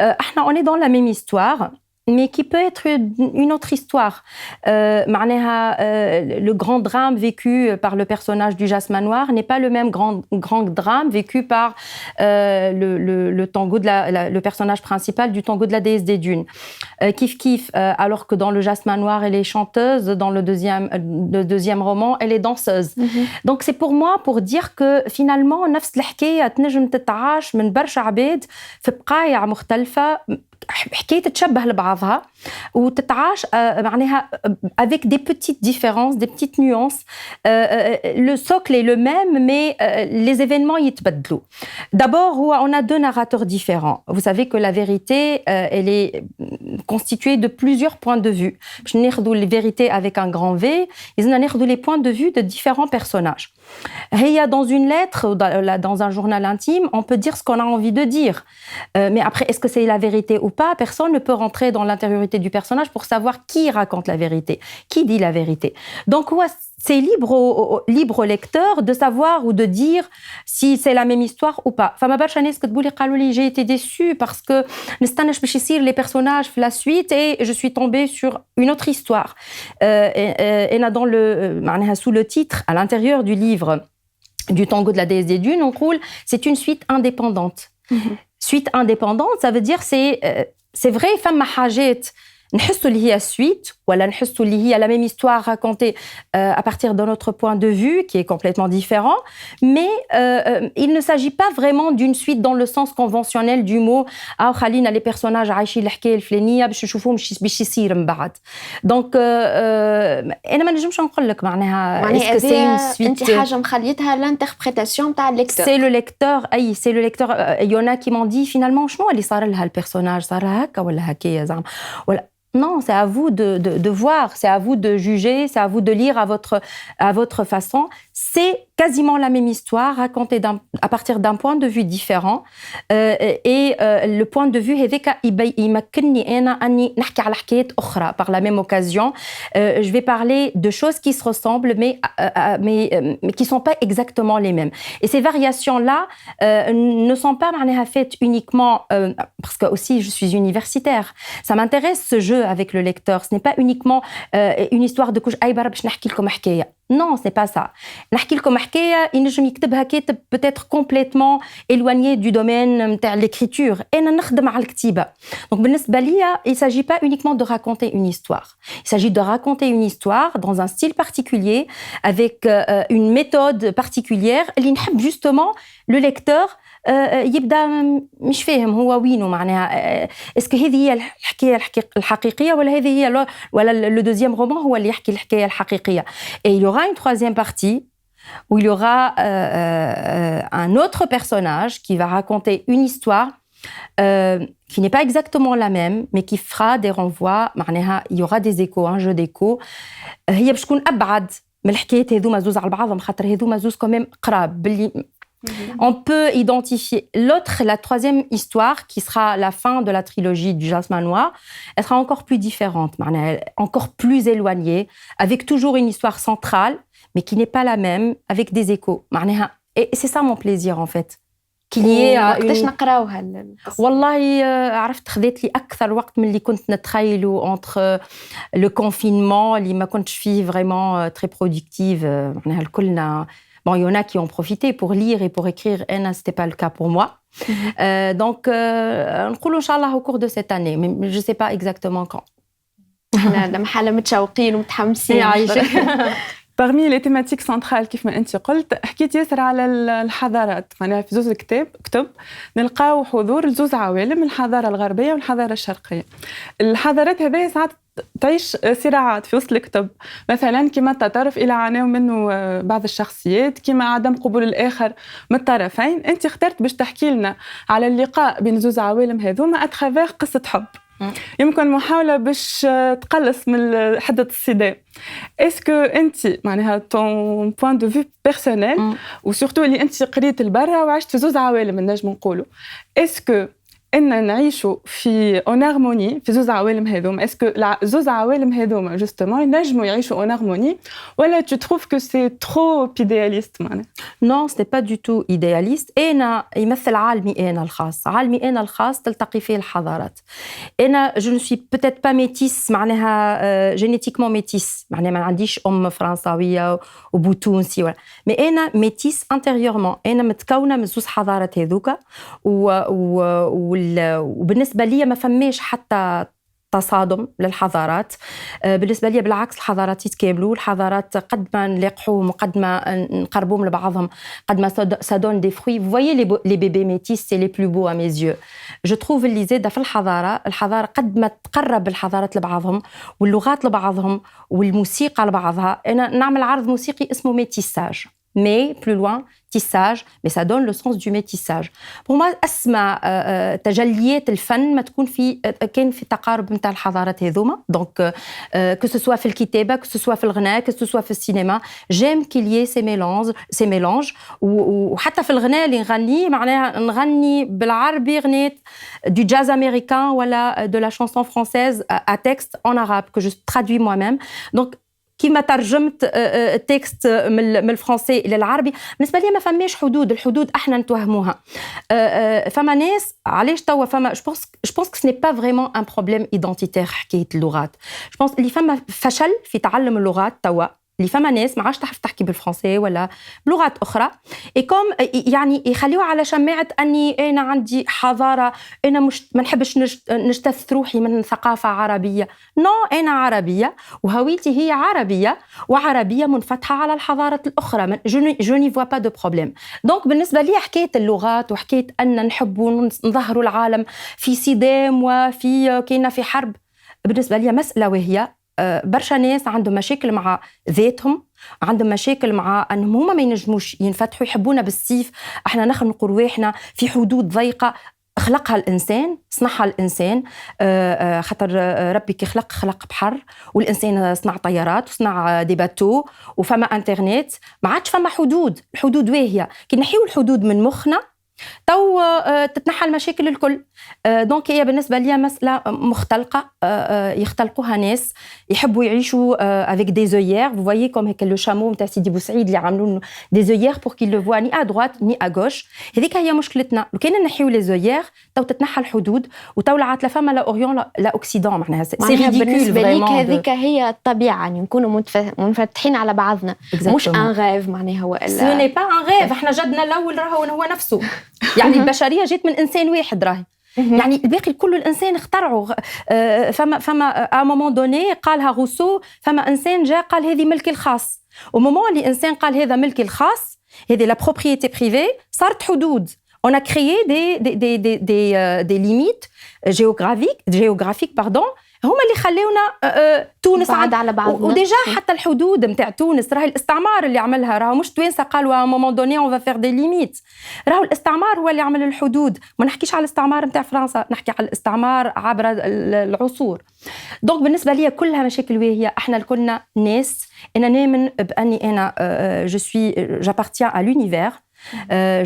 احنا on est dans la même histoire mais qui peut être une autre histoire. Le grand drame vécu par le personnage du Jasmin Noir n'est pas le même grand drame vécu par le tango le personnage principal du tango de la déesse des dunes. Kif, alors que dans le Jasmin Noir, elle est chanteuse, dans le deuxième roman, elle est danseuse. Donc c'est pour moi pour dire que finalement نفس الحكاية تنجم تتعاش من برشا عباد في بقايع مختلفة حكاية تتشبه لبعضها وتتعاش معناها avec des petites différences, des petites nuances. Le socle est le même, mais les événements يتبدلوا. D'abord, on a deux narrateurs différents. Vous savez que la vérité, elle est constitué de plusieurs points de vue. Je n'ai les vérités avec un grand V, ils ont les points de vue de différents personnages. Dans une lettre, dans un journal intime, on peut dire ce qu'on a envie de dire. Mais après, est-ce que c'est la vérité ou pas? Personne ne peut rentrer dans l'intériorité du personnage pour savoir qui raconte la vérité, qui dit la vérité. Donc, c'est libre au lecteur de savoir ou de dire si c'est la même histoire ou pas. Fama barcha nas كتقولي قالوا لي j'ai été déçue parce que نستناش باش يصير les personnages la suite et je suis tombée sur une autre histoire. Et dans sous le titre à l'intérieur du livre du Tango de la déesse des dunes, on roule, c'est une suite indépendante. Suite indépendante, ça veut dire c'est vrai فما حاجات نحسوا اللي هي suite ولا نحسوا اللي هي la même histoire racontée à partir d'un autre point de vue qui est complètement différent, mais il ne s'agit pas vraiment d'une suite dans le sens conventionnel du mot خلينا les personnages عايشين الحكايه الفلانيه باش نشوفوهم باش يصير من بعد. دونك انا ما نجمش نقول لك معناها est-ce que c'est une suite انت حاجه مخليتها l'interprétation تاع lecteur. C'est le lecteur, c'est le lecteur. Il y en a qui m'ont dit finalement شنو اللي صار لها البيرسوناج صار هكا ولا هكايا زعما ولا. Non, c'est à vous de voir, c'est à vous de juger, c'est à vous de lire à votre façon. C'est quasiment la même histoire racontée à partir d'un point de vue différent. Et le point de vue هذاك يمكنني أنا أني نحكي على حكايات أخرى. Par la même occasion, je vais parler de choses qui se ressemblent, mais qui sont pas exactement les mêmes. Et ces variations-là ne sont pas faites uniquement parce que aussi je suis universitaire. Ça m'intéresse ce jeu avec le lecteur. Ce n'est pas uniquement une histoire de couche أي برا باش نحكي لكم حكاية. Non, c'est pas ça. نحكي لكم حكاية ينجم يكتبها كاتب peut-être complètement éloigné du domaine نتاع l'écriture. أنا نخدم على الكتيبة. Donc بالنسبة ليا, il s'agit pas uniquement de raconter une histoire. Il s'agit de raconter une histoire dans un style particulier avec une méthode particulière اللي نحب justement le lecteur يبدا مش فاهم هو وينه معناها اسكو هذه هي الحكايه الحقيقيه ولا هذه هي ولا لو دوزيام رومان هو اللي يحكي الحكايه الحقيقيه. Et il y aura une troisième partie où il y aura un autre personnage qui va raconter une histoire qui n'est pas exactement la même mais qui fera des renvois معناها il y aura des échos, un jeu d'échos. هي باش تكون ابعد من الحكايات هذوما زوز على بعضهم خاطر هذوما زوز كمان قراب باللي. On peut identifier la troisième histoire, qui sera la fin de la trilogie du Jasmin Noir, elle sera encore plus différente, encore plus éloignée, avec toujours une histoire centrale, mais qui n'est pas la même, avec des échos. Et c'est ça mon plaisir, en fait. Qu'il y ait وقتاش نقراوها والله عرفت خذت لي أكثر وقت من اللي كنت نتخيله entre le confinement اللي ما كنتش فيه vraiment très productive معناها الكلنا. Bon, il y en a qui ont profité pour lire et pour écrire. Et ce n'était pas le cas pour moi. Donc, on va Inch'Allah au cours de cette année, mais je ne sais pas exactement quand. Parmi les thématiques centrales كيف ما أنت قلت حكيت ياسر على الحضارات. معناها في زوز كتب نلقاو حضور لزوز عوالم, الحضارة الغربية والحضارة الشرقية. الحضارات هذه ساعات تعيش صراعات في وسط الكتب, مثلا كما التطرف إلى عانوا منه بعض الشخصيات, كما عدم قبول الآخر من الطرفين. أنت اخترت باش تحكي لنا على اللقاء بين زوز عوالم هذوما أتخافيغ قصة حب, يمكن محاولة باش تقلص من حدة الصدام. اسكو انت معناها ton point de vue personnel وسورتو اللي انت قريت البرة وعشت في زوز عوالم نجم نقولوا, اسكو ان نعيشوا في اون هارموني في زوز عوالم هذوما, اسكو زوز عوالم هذوما جوستومون ينجموا يعيشوا اون هارموني ولا tu trouves que c'est trop idéaliste معناها؟ Non, ce n'est pas du tout idéaliste. أنا يمثل عالمي أنا الخاص, عالمي أنا الخاص تلتقي فيه الحضارات. أنا je ne suis peut-être pas métisse معناها génétiquement métisse, معناها ما عنديش فرنساوية وبو تونسي ولا, mais أنا métisse intérieurement. أنا متكونة من زوز حضارات هذوكا وبالنسبة لي ما فماش حتى تصادم للحضارات. بالنسبة لي بالعكس الحضارات يتكاملوا, الحضارات قد ما نلاقحوهم وقد ما نقربوهم لبعضهم قد ما ça donne des fruits. Vous voyez les bébés métis, c'est les plus beaux à mes yeux. Je trouve اللي زاده في الحضارة قد ما تقرب الحضارات لبعضهم واللغات لبعضهم والموسيقى لبعضها. أنا نعمل عرض موسيقي اسمه ميتيساج. mais plus loin tissage, mais ça donne le sens du métissage. Pour moi أسمى تجليات الفن ما تكون كان في تقارب نتاع الحضارات هذوما. Donc que ce soit في الكتابة, que ce soit في الغناء, que ce soit في السينما, j'aime qu'il y ait ces mélanges. وحتى في الغناء اللي نغنيه معناها نغني بالعربي غنيت du jazz américain ولا de la chanson française à texte en arabe que je traduis moi-même. Donc كيما ترجمت تكست من الفرنسي الى العربي بالنسبه لي ما فماش حدود. الحدود احنا نتوهموها. فما ناس علاش توا فما جو بونس كو سني با فريمون ان بروبليم ايدنتيتير حكايه اللغات. جو بونس اللي فما فشل في تعلم اللغات توا اللي فما ناس ما عادش تحب تحكي بالفرنسي ولا بلغات اخرى اي كوم يعني يخليوها على شماعه اني انا عندي حضاره انا مش ما نحبش نجتث روحي من ثقافه عربيه. نو انا عربيه وهويتي هي عربيه وعربيه منفتحه على الحضارات الاخرى. جو ني فوا با دو بروبليم. دونك بالنسبه لي حكايه اللغات وحكايه ان نحبوا نظهروا العالم في صدام وفي كاينه في حرب بالنسبه لي مساله وهي برشا ناس عندهم مشاكل مع ذاتهم, عندهم مشاكل مع انهم هما ما ينجموش ينفتحوا يحبونا بالسيف. احنا نخنقوا رواحنا في حدود ضيقه خلقها الانسان, صنعها الانسان. خاطر ربي كي خلق بحر والانسان صنع طيارات وصنع دي باتو وفما انترنت. ما عادش فما حدود. الحدود واهيه كي نحيو الحدود من مخنا تو تتنحى المشاكل الكل. دونك هي بالنسبه لي مساله مختلقه يختلقوها ناس يحبوا يعيشوا avec des œillères. Vous voyez comme هيك لو شامو نتاع سيدي بوسعيد اللي عاملين des œillères pour qu'il le voit ni à droite ni à gauche. هذيك هي مشكلتنا. لو كان نحيو les œillères تو تتنحى الحدود وتولعت لا فما لا اوريون لا اوكسيدون. معناها سي ريديكول بالنسبه ليك هذيك هي الطبيعه يعني نكونوا منفتحين على بعضنا. مش ان غيف معناها ولا سو ني با ان غيف. احنا جدنا الاول راهو هو نفسه يعني البشريه جات من انسان واحد راهي يعني الباقي كله الانسان اخترعوا. فما ا مومون دوني قالها روسو فما انسان جاء قال هذه ملكي الخاص. ومومون اللي انسان قال هذا ملكي الخاص هذه لا بروبريتي بريفي صارت حدود. on a créé des limites géographiques pardon هما اللي خليونا تونس بعد على بعضنا. وديجا حتى الحدود نتاع تونس راهي الاستعمار اللي عملها. راهو مش توانسه قالوا ا مومون دوني اون فا فير دي ليميت. راهو الاستعمار هو اللي عمل الحدود. ما نحكيش على الاستعمار نتاع فرنسا, نحكي على الاستعمار عبر العصور. دونك بالنسبه لي كلها مشاكل واهيه. احنا كلنا ناس. انا نامن باني انا j'appartiens à l'univers.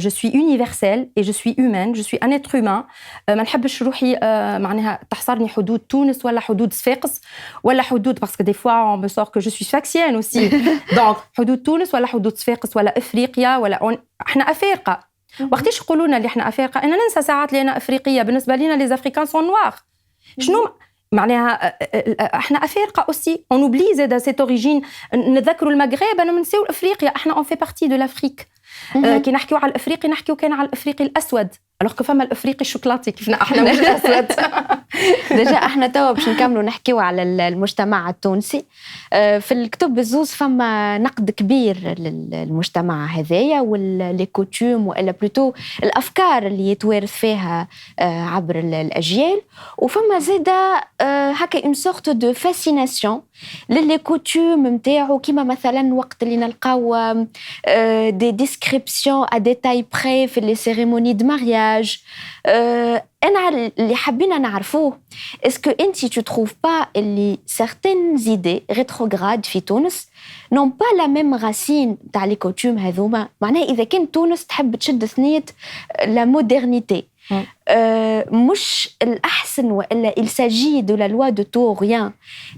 Je suis universelle et je suis humaine, je suis un être humain. ما نحبش روحي معناها تحصرني حدود تونس ولا حدود صفاقس ولا حدود parce que des fois on me sort que je suis sfaxienne aussi. donc حدود تونس ولا حدود صفاقس ولا افريقيا ولا احنا افارقه. وقتاش يقولوا لنا اللي احنا افارقه انا ننسى ساعات اللي انا افريقيه. بالنسبه لنا لي افريكان سون نوار. شنو معناها احنا افارقه اوسي اون اوبلي زاد سيت اوريجين. نذكروا المغرب انا نسيو افريقيا. احنا اون في بارتي دو لافريك. كي نحكيو على الافريقي نحكيو كان على الافريقي الاسود الوغ كو فما الافريقي الشوكولاتي كيفنا احنا مش اسود. ديجا احنا توا باش نكملوا نحكيو على المجتمع التونسي. في الكتب بزوز فما نقد كبير للمجتمع هذايا واللي كوتوم والا بلوتو الافكار اللي يتوارث فيها عبر الاجيال. وفما زاده هكا اون سورت دو فاسيناسيون للي كوتوم نتاعو كيما مثلا وقت اللي نلقاو دي ديسكريبسيون ا ديتاي بري في لي سيريموني دو مارياج. أنا اللي حبينا نعرفوه اسكو انتي tu trouves pas اللي certaines idées rétrogrades في تونس n'ont pas la même racine تاع لي كوتوم هذوما. معناها إذا كان تونس تحب تشد ثنية لا مودرنيتي مش الأحسن وإلا il s'agit de la loi de tout ou rien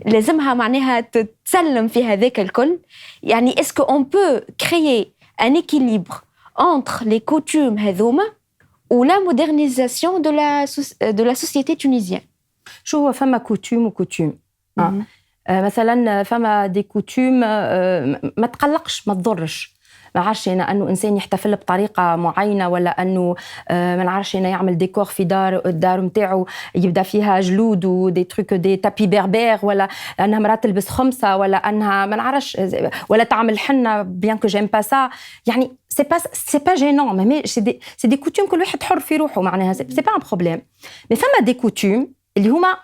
لازمها معناها تتسلم في هذاك الكل. يعني اسكو on peut créer un équilibre entre les coutumes هذوما ou la modernisation de la société tunisienne. شو هو فما كوتوم وكوتوم. مثلا فما دي كوتوم ما تقلقش ما تضرش. ما عارش أنا أنه إنسان يحتفل بطريقة معينة ولا أنه ما نعرفش أنا يعمل ديكور في الدار متاعه يبدأ فيها جلود ودي تروك دي تابي بربير ولا أنها مرة تلبس خمسة ولا أنها ما نعرفش ولا تعمل حنة بيان كو جيم با سا. يعني سي با جينون مي سي دي كوتوم كل واحد حر في روحه. معناها سي با ان بروبليم. مي فما دي كوتوم اللي هما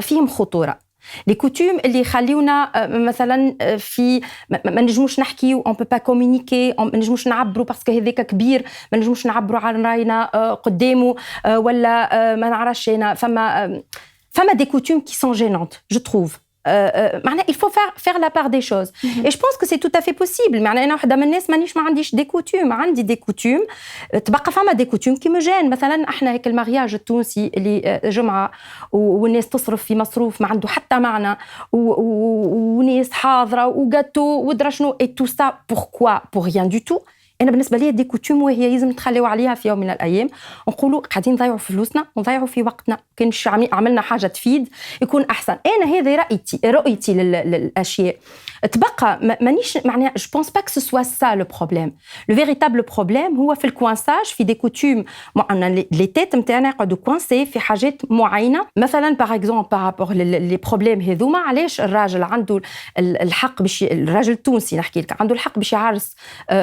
فيهم خطورة. لي كوتوم اللي يخليونا مثلا في ما نجموش نحكيو on peut pas communiquer ما نجموش نعبروا باسكو هذاك كبير ما نجموش نعبروا على راينا قدامه ولا ما نعرفش انا فما des coutumes qui sont gênantes je trouve معناها il faut faire la part des choses et je pense que c'est tout à fait possible معناها انا وحده من الناس مانيش ما عنديش دي كوتوم عندي دي كوتوم تبقى فما دي كوتوم كي مجان مثلا احنا هيك المارياج التونسي اللي جمعه والناس تصرف في مصروف ما عنده حتى معنى وناس حاضره وغاتو ودرا شنو et tout ça pourquoi pour rien du tout انا بالنسبه لي دي كوتوم وهي لازم نتخليو عليها في يوم من الايام نقولوا قاعدين نضيعوا فلوسنا ونضيعوا في وقتنا كان عملنا حاجه تفيد يكون احسن انا هذه رؤيتي للاشياء تبقى مانيش معناها جو بونس با كو سو سوا سا لو بروبليم لو فيريتابل بروبليم هو في الكوانساج في دي كوتوم معنا لي تيت نتاعنا يقعدوا كوانسي في حاجات معينه مثلا باغ اكزومبل بارابور لي بروبليم هذوما علاش الراجل عنده الحق باش الراجل التونسي نحكي لك عنده الحق باش يعرس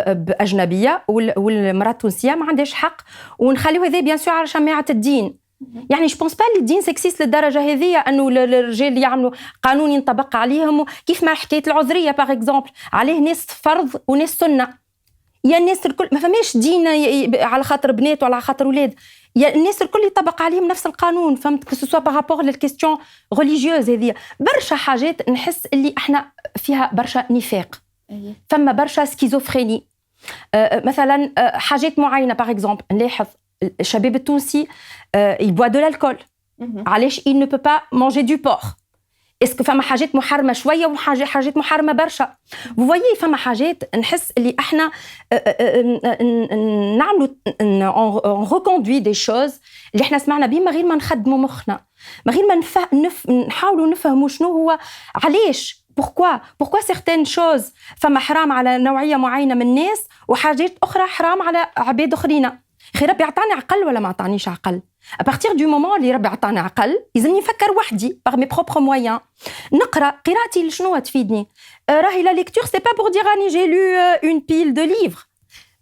باجنبيه والمراه التونسيه ما عندهاش حق ونخليو هذا بيان سور على شماعه الدين يعني جو بونس با اللي الدين سكسيست للدرجه هذه انه الرجال اللي يعملوا قانون ينطبق عليهم كيف ما حكايه العذريه باغ اكزومبل عليه ناس فرض وناس سنه يا الناس الكل ما فماش دين على خاطر بنات ولا على خاطر اولاد يا الناس الكل يطبق عليهم نفس القانون فهمت كو سو سوا بارابور للكيستيون ريليجيوز هذه برشا حاجات نحس اللي احنا فيها برشا نفاق فما برشا سكيزوفريني مثلا حاجات معينه باغ اكزومبل نلاحظ الشباب التونسي il boit de l'alcool علاش il ne peut pas manger du porc اسكو فما حاجات محرمه شويه وحاجات محرمه برشا vous voyez فما حاجات نحس اللي احنا نعملوا on reconduit des choses اللي احنا سمعنا بهم غير ما نخدموا مخنا ما غير ما نحاولوا نفهموا شنو هو علاش pourquoi certaines choses فما حرام على نوعيه معينه من الناس وحاجات اخرى حرام على عباد اخرين خير ربي عطاني عقل ولا ما عطانيش عقل à partir du moment اللي ربي عطاني عقل لازمني نفكر وحدي par mes propres moyens نقرا قراءتي شنو تفيدني راهي la lecture c'est pas pour dire اني j'ai lu une pile de livres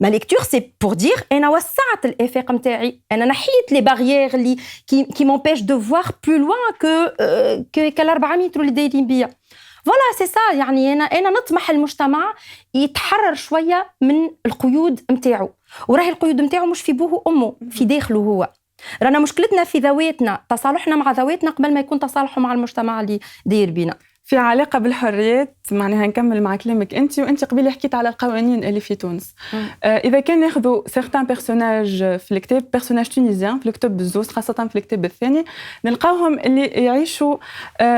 ma lecture c'est pour dire انا وسعت الافاق نتاعي انا نحيت لي باريير اللي qui m'empêchent de voir plus loin que 400 متر اللي دايرين بيا فوالا سي سا يعني انا نطمح المجتمع يتحرر شويه من القيود نتاعو وراهي القيود نتاعو مش في بوه وامه في داخله هو رانا مشكلتنا في ذواتنا تصالحنا مع ذواتنا قبل ما يكون تصالحه مع المجتمع اللي داير بينا في علاقة بالحريات معناها نكمل مع كلامك وانت قبيله حكيت على القوانين اللي في تونس اذا كان ناخذوا سيغتان بيرسوناج في الكتاب بيرسوناج تونيزيان في الكتاب بالزوز خاصة في الكتاب الثاني نلقاوهم اللي يعيشوا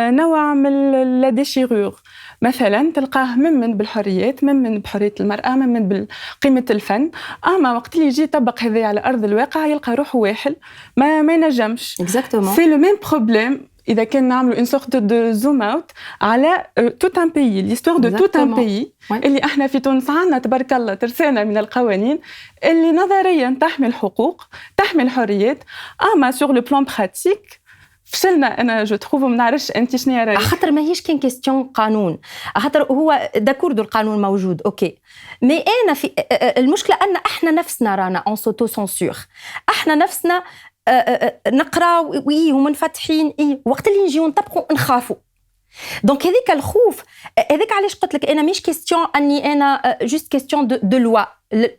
نوع من لا ديشيرور مثلا تلقاه ممن بالحريات ممن بحرية المرأة ممن بقيمة الفن اما وقت اللي يجي يطبق هذا على ارض الواقع يلقى روحه واحد ما ينجمش سي لو ميم بروبليم إذا كان نعملوا une sorte de zoom out على tout un pays l'histoire de tout un pays اللي احنا في تونس عنا تبارك الله ترسانة من القوانين اللي نظريا تحمي الحقوق تحمي الحريات اما sur le plan pratique فشلنا انا جو تروف ما نعرفش انت شنو رايك خاطر ماهيش كان كيستيون قانون خاطر هو داكوردو القانون موجود اوكي مي انا في المشكله ان احنا نفسنا رانا اون سوتو سونسور احنا نفسنا نقرا ومنفتحين وقت اللي نجيو نطبقوا نخافوا دونك هذيك الخوف هذيك علاش قلت لك انا مش كيستيون اني انا جوست كيستيون دو لوا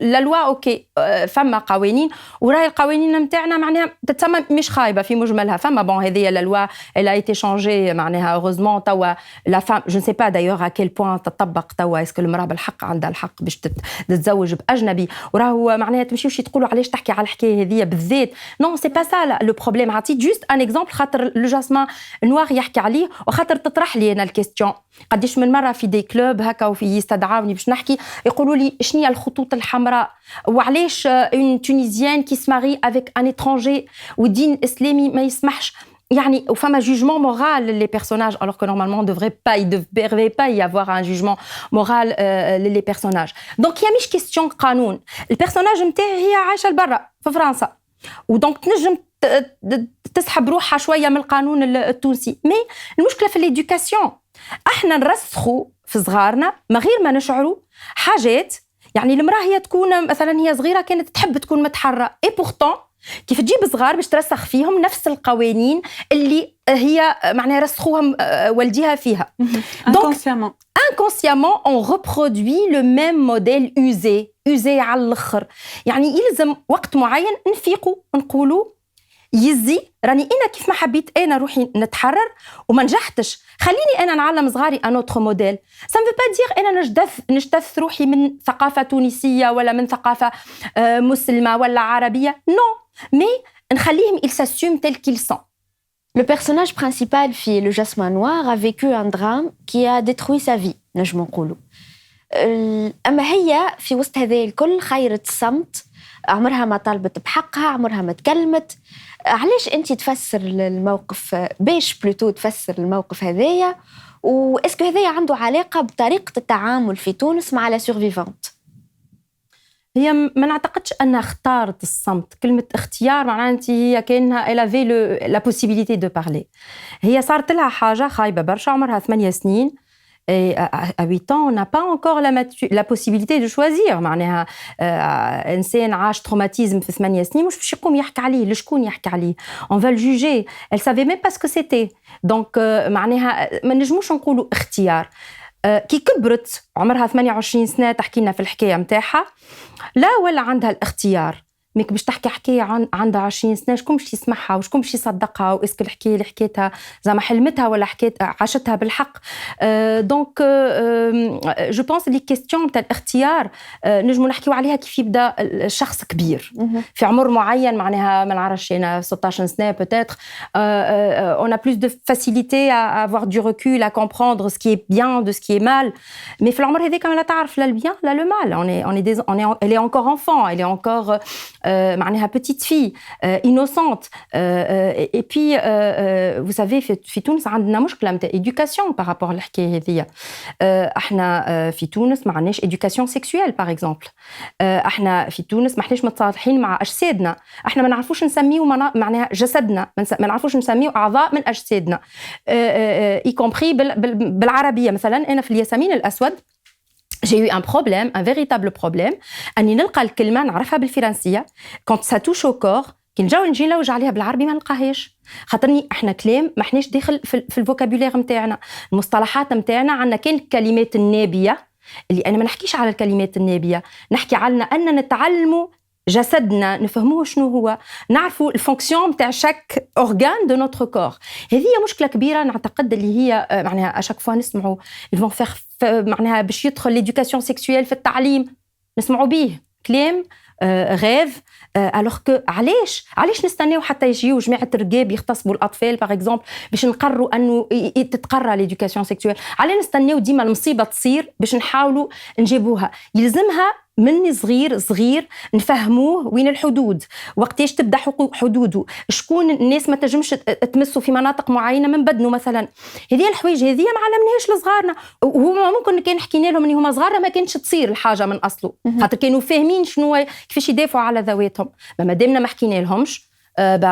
لا لوا اوكي فما قوانين وراهي القوانين نتاعنا معناها تتسمى مش خايبه في مجملها فما بون هذه لا لوا elle a été changée معناها هوروزمون توا لا فام جو نسي با دايوغ ا كيل بوين تطبق توا اسكو المراه بالحق عندها الحق باش تتزوج باجنبي وراهو معناها تمشيوش تقولوا علاش تحكي على الحكايه هذه بالذات نو سي با سا لو بروبليم عطيت جوست ان اكزامبل خاطر لو جاسمان نوار يحكي عليه وخاطر تطرح لي انا الكيستيون قديش من مره في دي كلوب هكا وفي يستدعوني باش نحكي يقولوا لي شنو هي الخطوط الحمراء وعلاش اون تونيزيان كي سماري افيك ان اترونجي والدين الاسلامي ما يسمحش يعني وفما جوجمون مورال لي بيرسوناج alors que normalement devrait pas y avoir un jugement moral لي بيرسوناج دونك هي مش كيستيون قانون البيرسوناج نتاعي هي عايشه لبرا في فرنسا ودونك تنجم تسحب روحها شويه من القانون التونسي مي المشكله في الادوكاسيون احنا نرسخوا في صغارنا ما غير ما نشعروا حاجات يعني المراه هي تكون مثلا هي صغيره كانت تحب تكون متحره اي بورتون كيف تجيب صغار باش ترسخ فيهم نفس القوانين اللي هي معناها رسخوها والديها فيها. inconsciemment on reproduit le même modèle usé على الاخر. يعني يلزم وقت معين نفيقوا نقولوا يزي راني انا كيف ما حبيت انا روحي نتحرر وما نجحتش، خليني انا نعلم صغاري ان اوتر موديل. سا مفو با دير انا نجتث روحي من ثقافه تونسيه ولا من ثقافه مسلمه ولا عربيه، نو مي نخليهم ils s'assument tels qu'ils sont. Le personnage principal, le Jasmin Noir, a vécu un drame qui a détruit sa vie, نجم نقولوا. أما هي في وسط هذا الكل خيرة الصمت، عمرها ما طالبت بحقها، عمرها ما تكلمت. علاش أنت تفسر الموقف باش بلوتو تفسر الموقف هذايا، وإسكو هذايا عنده علاقة بطريقة التعامل في تونس مع لا سورفيفانت؟ هي ما نعتقدش أنها اختارت الصمت. كلمة اختيار معناها أنت هي كأنها elle avait la possibilité de parler. هي صارت لها حاجة خايبة برشا، عمرها 8 سنين. Et à 8 ans, on n'a pas encore la possibilité de choisir. معناها إنسان عاش تروماتيزم في 8 سنين مش باش يقوم يحكي عليه، لشكون يحكي عليه؟ On va le juger. Elle savait même pas ce que c'était. Donc معناها ما نجموش نقولوا اختيار. كي كبرت عمرها 28 سنة تحكي لنا في الحكاية متاعها، لا ولا عندها الاختيار. ميك باش تحكي حكاية عندها 20 سنة، شكون باش يسمعها وشكون باش يصدقها، وإسك الحكاية اللي حكيتها زعما حلمتها ولا حكيت عاشتها بالحق. دونك جو بونس لي كيستيون تاع الاختيار نجمو نحكيو عليها كيف يبدا الشخص كبير في عمر معين، معناها ما نعرفش انا 16 سنة peut-être on a plus de facilité à avoir du recul, à comprendre ce qui est bien de ce qui est mal. Mais في العمر هذاك ما تعرف لا البيان لا لو مال. elle est encore enfant, elle est encore معناها petite fille innocente. Et puis vous savez في تونس عندنا مشكلة متاع éducation par rapport للحكاية هذيا. احنا في تونس ما عندناش éducation sexuelle par exemple. احنا في تونس ما احناش متصالحين مع أجسادنا، احنا ما نعرفوش نسميو معناها جسدنا، ما نعرفوش نسميو أعضاء من أجسادنا y compris بالعربية. مثلا أنا في الياسمين الأسود j'ai eu un problème, un véritable problème. أني نلقى الكلمة نعرفها بالفرنسية quand ça touche au corps، كي نجي نلوج عليها بالعربي ما نلقاهاش، خاطرني احنا كلام ما احناش داخل في الفوكابولير نتاعنا، المصطلحات نتاعنا. عندنا كان الكلمات النابية اللي أنا ما نحكيش على الكلمات النابية، نحكي على أن نتعلموا جسدنا، نفهموه شنو هو، نعرفوا الفونكسيون نتاع شاك اورغان دو نوتر كور. هذه مشكله كبيره نعتقد اللي هي معناها اشاك فوا نسمعوا يفون فيغ معناها باش يدخل ليدوكاسيون سيكسويل في التعليم، نسمعوا به كلام غيف الوغ كو علاش نستناو حتى يجيو جماعه الرقاب يغتصبوا الاطفال باغ اكزومبل باش نقرروا انه تتقرى ليدوكاسيون سيكسويل؟ علاش نستناو ديما المصيبه تصير باش نحاولوا نجيبوها؟ يلزمها من صغير نفهموه وين الحدود، وقتاش تبدا حدوده، شكون الناس ما تنجمش تمسوا في مناطق معينه من بدنه مثلا. هذه الحوايج هذه ما علمناهاش لصغارنا، وهما ممكن كان حكينا لهم ان هما صغار ما كانتش تصير الحاجه من اصله، خاطر كانوا فاهمين شنو كيفاش يدافعوا على ذواتهم. ما دامنا ما حكينا لهمش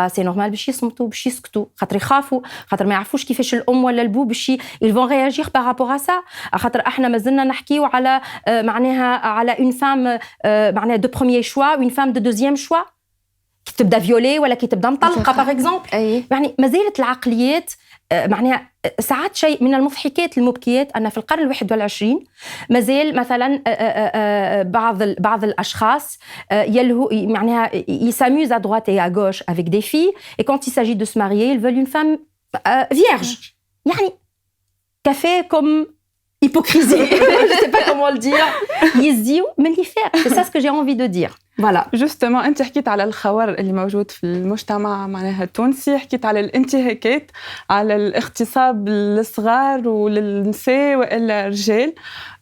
سي نورمال باش يصمتوا باش يسكتوا، خاطر يخافوا، خاطر ما يعرفوش كيفاش الام ولا البو باش يلفون رياجير بارابور ا سا. خاطر احنا مازلنا نحكيو على معناها على اون فام معناها دو بروميير شوا وين فام دو دوزيام شوا، كي تبدا فيولي ولا كي تبدا مطلقه باغ اكزومبل. يعني ما زالت العقليات معناها ساعات شيء من المضحكات المبكيات أن في القرن 21 ما زال مثلا بعض الأشخاص معناها يساموز à droite et à gauche avec des filles et quand il s'agit de se marier ils veulent une femme vierge. يعني café comme hypocrisie je sais pas comment le dire يزيو من اللي فات. c'est ça ce que j'ai envie de dire. فوالا جوستومون انت حكيت على الخور اللي موجود في المجتمع معناها التونسي، حكيت على الانتهاكات، على الاغتصاب للصغار وللنساء والا الرجال.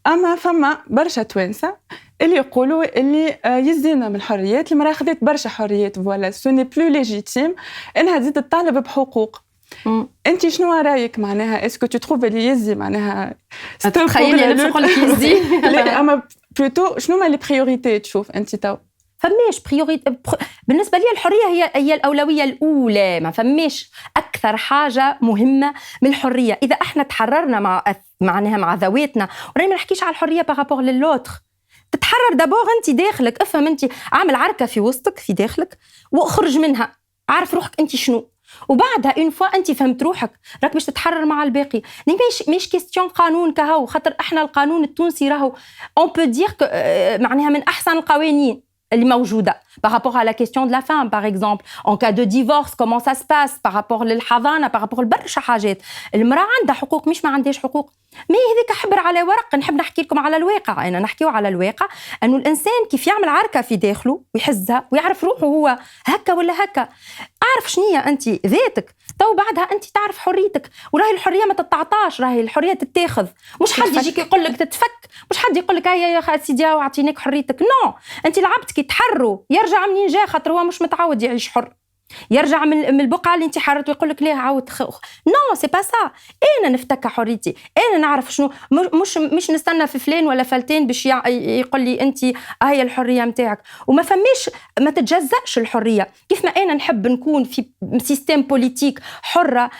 اما فما برشا توانسه اللي يقولوا اللي يزينا من الحريات، المراه خذت برشا حريات، فوالا سو ني بلو ليجيتيم انها تزيد تطالب بحقوق. انت شنو رايك معناها؟ اسكو تو تروف اللي يزي معناها تخيلي انا نقول لك يزي لا اما بلوتو شنو ما لي بريوريتي تشوف انت تو؟ فماش بريوريتي بالنسبه لي الحريه هي الاولويه الاولى، ما فماش اكثر حاجه مهمه من الحريه. اذا احنا تحررنا معناها مع ذواتنا، وراني ما نحكيش على الحريه بارابور للوتر، تتحرر دابور انت داخلك، افهم انت، عامل عركه في وسطك في داخلك واخرج منها، عارف روحك انت شنو، وبعدها اون فوا انت فهمت روحك راك باش تتحرر مع الباقي. مش كيستيون قانون كهو، خاطر احنا القانون التونسي راهو اون بو دير معناها من احسن القوانين اللي موجوده بارابور على كيستيون دو لا فام باغ اكزومبل اون كا دو ديفورس كومون سا سباس بارابور للحضانه بارابور لبرشا حاجات. المراه عندها حقوق مش ما عندهاش حقوق، مي هذيك حبر على ورق. نحب نحكي لكم على الواقع، انا نحكيو على الواقع انه الانسان كيف يعمل عركه في داخله ويحزها ويعرف روحه هو هكا ولا هكا. اعرف شنية انت ذاتك تو بعدها انت تعرف حريتك، وراهي الحريه ما تتعطاش، راهي الحريه تتاخذ. مش حد يجيك يقول لك تتفك، مش حد يقول لك هيا يا سيدي واعطيناك حريتك. نو، انت العبد كي تحروا يرجع منين جا، خاطر هو مش متعود يعيش حر. يرجع من البقعه اللي انت حررت ويقول لك ليه عاود نو سي با سا. انا نفتك حريتي، انا نعرف شنو، مش نستنى في فلان ولا فلتين باش يقول لي انت هي الحريه نتاعك. وما فماش ما تتجزأش الحريه. كيف ما انا نحب نكون في سيستم بوليتيك حره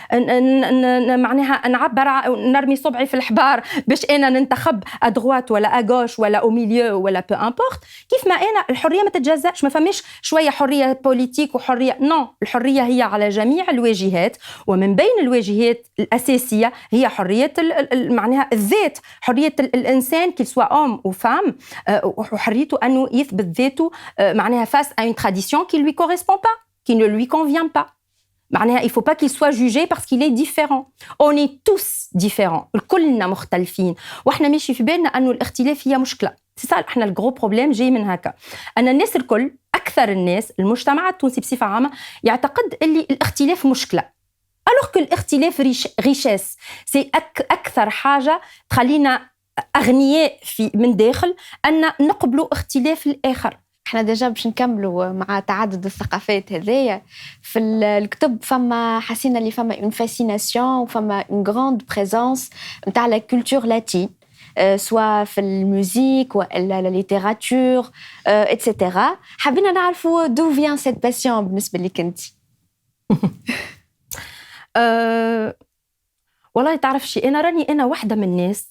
معناها نعبر نرمي صبعي في الحبار باش انا ننتخب ادغوات ولا اغوش ولا او ميليو ولا بو امبورت. كيف ما انا الحريه ما تتجزأش، ما فماش شويه حريه بوليتيك وحريه نو. الحرية هي على جميع الواجهات، ومن بين الواجهات الأساسية هي حرية معناها الذات، حرية الإنسان كيل سوا أم أو فام، وحريته أنه يثبت ذاته معناها face à une tradition qui lui correspond pas, qui ne lui convient pas. معناها il faut pas qu'il soit jugé parce qu'il est différent. On est tous différents، كلنا مختلفين، واحنا ماشي في بالنا أنه الاختلاف هي مشكلة. سي احنا الجرو بروبليم جاي من هكا، أن الناس الكل أكثر الناس المجتمع التونسي بصفة عامة يعتقد اللي الاختلاف مشكلة، alors que الاختلاف ريشيس سي أكثر حاجة تخلينا أغنياء من داخل أن نقبلوا اختلاف الآخر. احنا ديجا باش نكملوا مع تعدد الثقافات هذيا في الكتب، فما حسينا اللي فما اون فاسيناسيون وفما اون غراند بريزونس نتاع لا كولتور لاتين، سواء في الموسيك ولا لا ليتيراتور اتسيتيرا. حابين نعرفوا دو فيان سيت باسيون بالنسبه لك انت. والله تعرف شي، انا واحده من الناس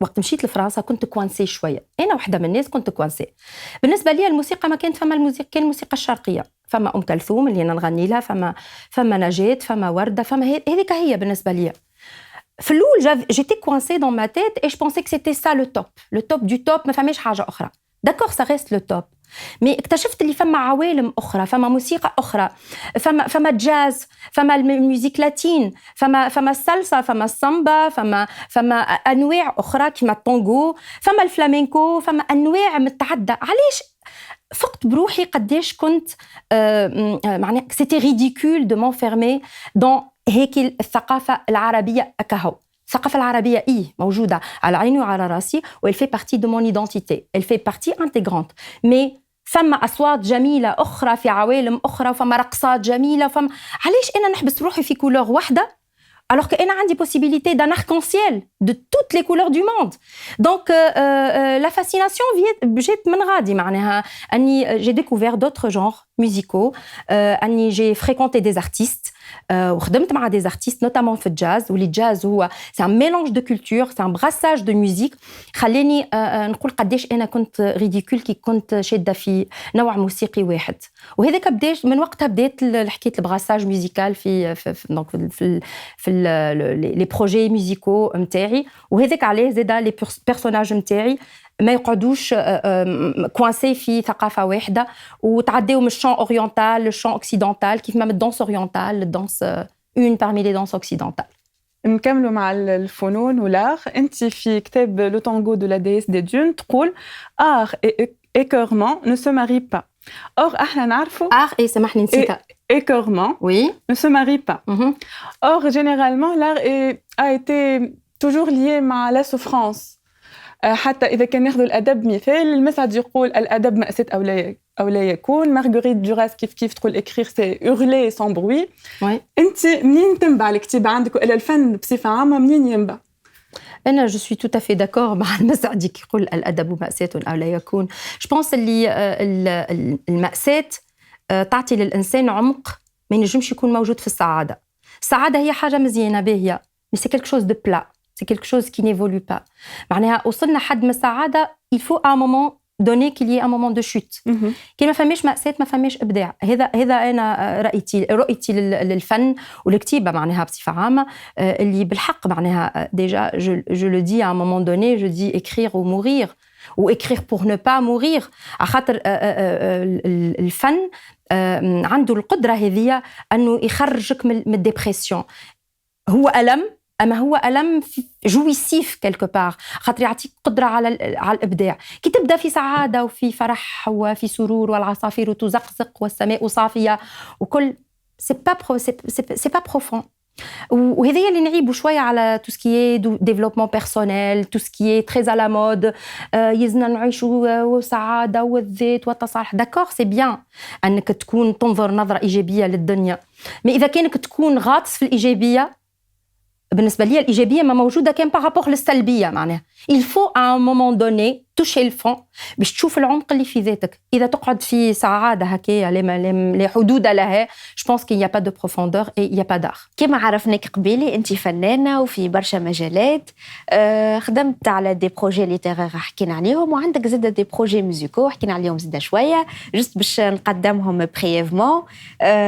وقت مشيت لفرنسا كنت كوانسي شويه. انا واحده من الناس كنت كوانسي. بالنسبه لي الموسيقى ما كانت فما الموسيقى، كان الموسيقى الشرقيه، فما ام كلثوم اللي انا نغني لها، فما نجاة، فما ورده، فما هذيك هي بالنسبه لي. في الاول جيتي كوانسي دون ما تيت اي جو بونسي كو سيتي سا لو توب دو توب، ما فماش حاجه اخرى. داكور سا ريست لو توب، مي اكتشفت اللي فما عوالم اخرى، فما موسيقى اخرى، فما جاز، فما الميوزيك لاتين، فما السالسا، فما السامبا، فما انواع اخرى كما التونغو، فما الفلامينكو، فما انواع متعدده. علاش فقت بروحي قداش كنت معناها سيتي ريديكول دو مونفيرمي دون هيك الثقافه العربيه كهو. الثقافة العربية موجودة على عيني وعلى راسي، و elle fait partie de mon identité, elle fait partie intégrante. mais فما أصوات جميلة أخرى في عوالم أخرى، وفما رقصات جميلة، علاش أنا نحبس روحي في كولور واحدة alors que أنا عندي possibilité d'un arc-en-ciel de toutes les couleurs du monde. donc la fascination جات من غادي، معناها أني j'ai découvert d'autres genres musicaux, أني j'ai fréquenté des artistes وخدمت مع des artistes notamment في الجاز، واللي الجاز هو c'est un mélange de culture, c'est un brassage de musique. خلاني نقول قداش أنا كنت ريديكول كي كنت شادة في نوع موسيقي واحد. وهذاك بداش من وقتها بدات حكاية البراساج ميوزيكال في لي بروجي ميوزيكو نتاعي، وهذاك عليه زاده لي بيرسوناج نتاعي ما يقعدوش كوانسي في ثقافه واحده وتعديو من الشون اورينتال للشون اوكسيدونتال، كيف ما من الدانس اورينتال للدانس اون بارمي لي دانس اوكسيدونتال. نكملوا مع الفنون والار. انت في كتاب لو تانغو دو لا ديس دي دون تقول ار écœurement ne se marie pas. or احنا نعرفوا ار اي سامحني نسيتها écœurement oui ne se marie pas. or généralement l'art a été toujours lié مع la souffrance. حتى إذا كان ناخذ الأدب مثال، المسعد يقول الأدب مأساة أو لا يكون. مارغريت دوراس كيف تقول écrire c'est hurler sans bruit. أنت منين تنبع الكتابة عندك ولا الفن بصفة عامة منين ينبع؟ أنا جو سوي توت افي داكور مع المسعدي كي يقول الأدب مأساة أو لا يكون. جو بونس اللي المأساة تعطي للإنسان عمق ما ينجمش يكون موجود في السعادة. السعادة هي حاجة مزيانة باهية، mais c'est quelque chose de plat. c'est quelque chose qui n'évolue pas. معناها وصلنا حد من السعادة il faut à un moment donné qu'il y ait un moment de chute. كي ما فماش مأساة ما فماش إبداع. هذا أنا رؤيتي للفن والكتيبة معناها بصفة عامة اللي بالحق معناها déjà je le dis à un moment donné je dis écrire ou mourir ou écrire pour ne pas mourir. خاطر الفن عنده القدرة هذية أنه يخرجك من الديبرسيون. هو ألم أما هو ألم جويسيف quelque part خاطر يعطيك قدرة على الإبداع. كي تبدأ في سعادة وفي فرح وفي سرور والعصافير تزقزق والسماء صافية وكل c'est pas profond. وهذه اللي نعيبوا شوية على tout ce qui est développement personnel, tout ce qui est très à la mode. يزنا نعيشوا سعادة والذات والتصالح. D'accord, c'est bien أنك تكون تنظر نظرة إيجابية للدنيا. mais إذا كانك تكون غاطس في الإيجابية بالنسبة لي الإيجابية ما موجودة كان بارابور للسلبية معناها. il faut à un moment donné toucher le fond باش تشوف العمق اللي في ذاتك. إذا تقعد في سعادة هكايا لا حدود لها je pense qu'il n'y a pas de profondeur et il n'y a pas d'art. كما عرفناك قبيلي أنت فنانة وفي برشا مجالات خدمت على دي بروجي ليتيرير حكينا عليهم وعندك زادة دي بروجي ميوزيكو حكينا عليهم زادة شوية جست باش نقدمهم برييفمون.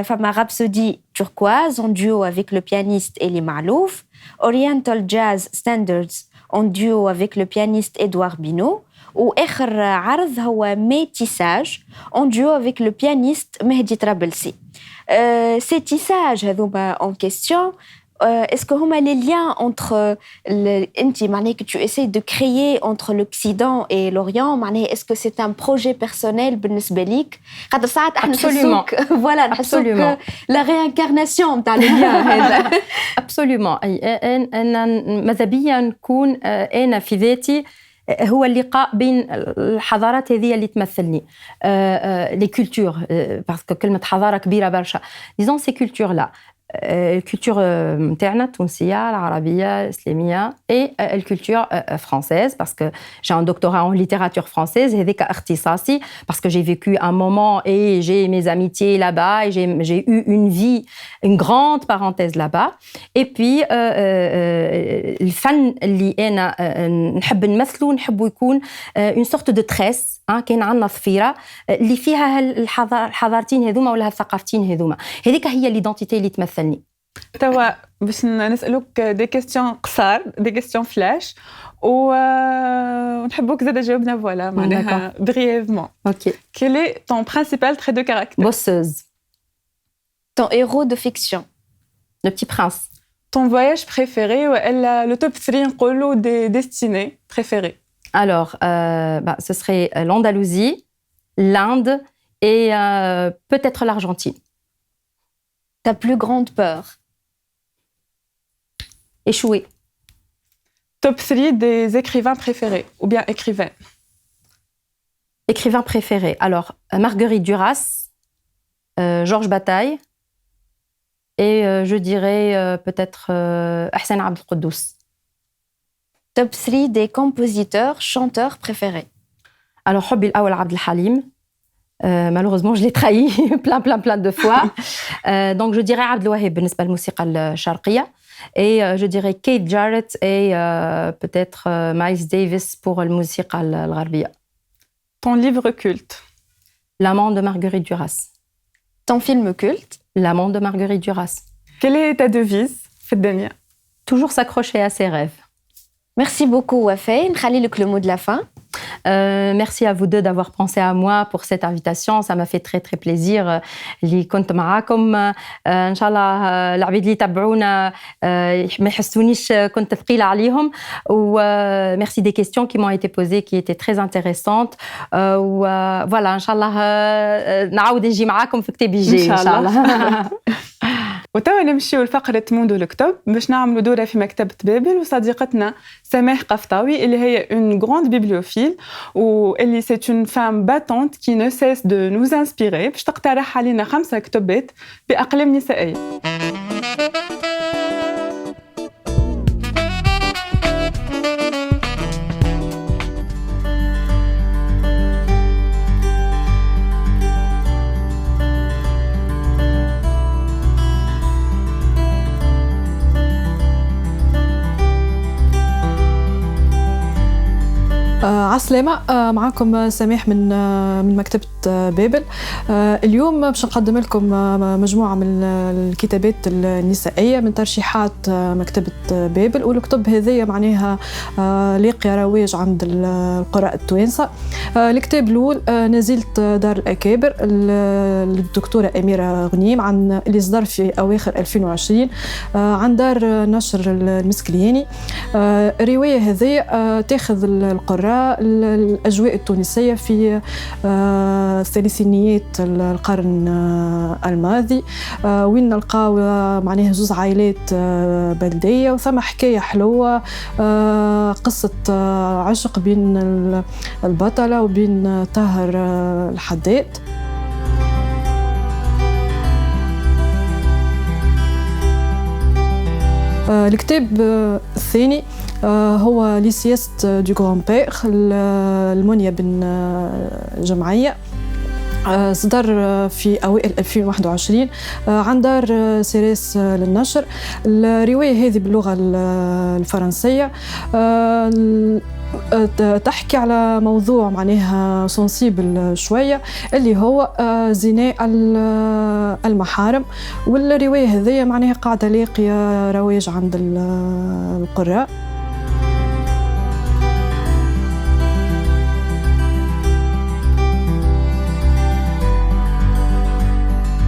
فما رابسودي turquoise en duo avec le pianiste Elie Malouf, Oriental Jazz Standards en duo avec le pianiste Édouard Binot, وآخر عرض هو métissage en duo avec le pianiste Mehdi Trabelsi. Ces tissages هذوما en question, est-ce que هما les liens entre انت معناها que tu essaies de créer entre l'Occident et l'Orient معناها est-ce que c'est un projet personnel بالنسبة ليك؟ خاطر ساعات احنا نحسوك voilà نحسوك la réincarnation نتاع les liens هذا. absolument. أنا ماذا بيا نكون أنا في ذاتي هو اللقاء بين الحضارات هذه اللي تمثلني لي كولتور باسكو كلمة حضارة كبيرة برشا. disons ces cultures là الكولتور نتاعنا التونسيه العربيه الاسلاميه اي الكولتور فرانسيز باسكو j'ai un doctorat en littérature française هذاك اختصاصي باسكو j'ai vécu un moment et j'ai mes amitiés là-bas et j'ai eu une vie une grande parenthèse là-bas et puis الفن اللي انا نحب نمثله نحبه يكون une sorte de tresse كاين عندنا ضفيره اللي فيها الحضارتين هذوما ولا الثقافتين هذوما هذيك هي ليدونتيتي اللي تمثلني. توا باش نسالوك دي كيستيون قصار دي كيستيون فلاش ونحبوك زاد جاوبنا فوالا معناها برييفمون. اوكي. Quel est ton principal trait de caractère? Bosseuse. Ton héros de fiction? Le Petit Prince. Ton voyage préféré ou le top 3 نقولوا des destinées préférées? Alors, ce serait l'Andalousie, l'Inde et peut-être l'Argentine. Ta plus grande peur? Échouer. Top 3 des écrivains préférés ou bien écrivains? Écrivains préférés. Alors, Marguerite Duras, Georges Bataille et je dirais peut-être Hassan Abdel Quddous. Top 3 des compositeurs, chanteurs préférés? Alors, حبي الأول عبد الحليم. Malheureusement, je l'ai trahi plein de fois. Donc, je dirais عبد الوهاب بالنسبة للموسيقى الشرقية. Et je dirais Keith Jarrett et peut-être Miles Davis pour الموسيقى الغربية. Ton livre culte? L'amant de Marguerite Duras. Ton film culte? L'amant de Marguerite Duras. Quelle est ta devise في الدنيا? Toujours s'accrocher à ses rêves. Merci beaucoup Wafay. نخلي لك le mot de la fin. Merci à vous deux d'avoir pensé à moi pour cette invitation. Ça m'a fait très plaisir اللي كنت معاكم. إن شاء الله العبيد اللي يتابعونا ما يحسونيش كنت ثقيلة عليهم. Merci des questions qui m'ont été posées qui étaient très intéressantes. Voilà إن شاء الله نعاود نجي معاكم في كتاب الجاي إن شاء الله. وتوا نمشيو لفقرة موندو الكتب باش نعملوا دورة في مكتبة بابل وصديقتنا سماح قفطاوي اللي هي une grande bibliophile واللي c'est une femme battante qui ne cesse de nous inspirer باش تقترح علينا 5 كتبات بأقلام نسائية. عسلامة، معكم سماح من مكتبة بابل. اليوم باش نقدم لكم مجموعة من الكتابات النسائية من ترشيحات مكتبة بابل، والكتب هذه معناها لاقية رواج عند القراء التوانسة. الكتاب الأول نزيلة دار الأكابر للدكتورة أميرة غنيم اللي صدر في أواخر 2020 عن دار نشر المسكلياني. الرواية هذه تاخذ القراء الأجواء التونسية في ثلاثينيات القرن الماضي، وين نلقاو معناها زوز عائلات بلدية وثم حكاية حلوة، قصة عشق بين البطلة وبين طاهر الحداد. الكتاب الثاني هو لسياسة دو غران بير المنيا بن جمعية، صدر في أوائل 2021 عن دار سيريس للنشر. الرواية هذه باللغة الفرنسية تحكي على موضوع معناها سنسيبل شوية اللي هو زنا المحارم، والرواية هذه معناها قاعدة لاقية رواج عند القراء.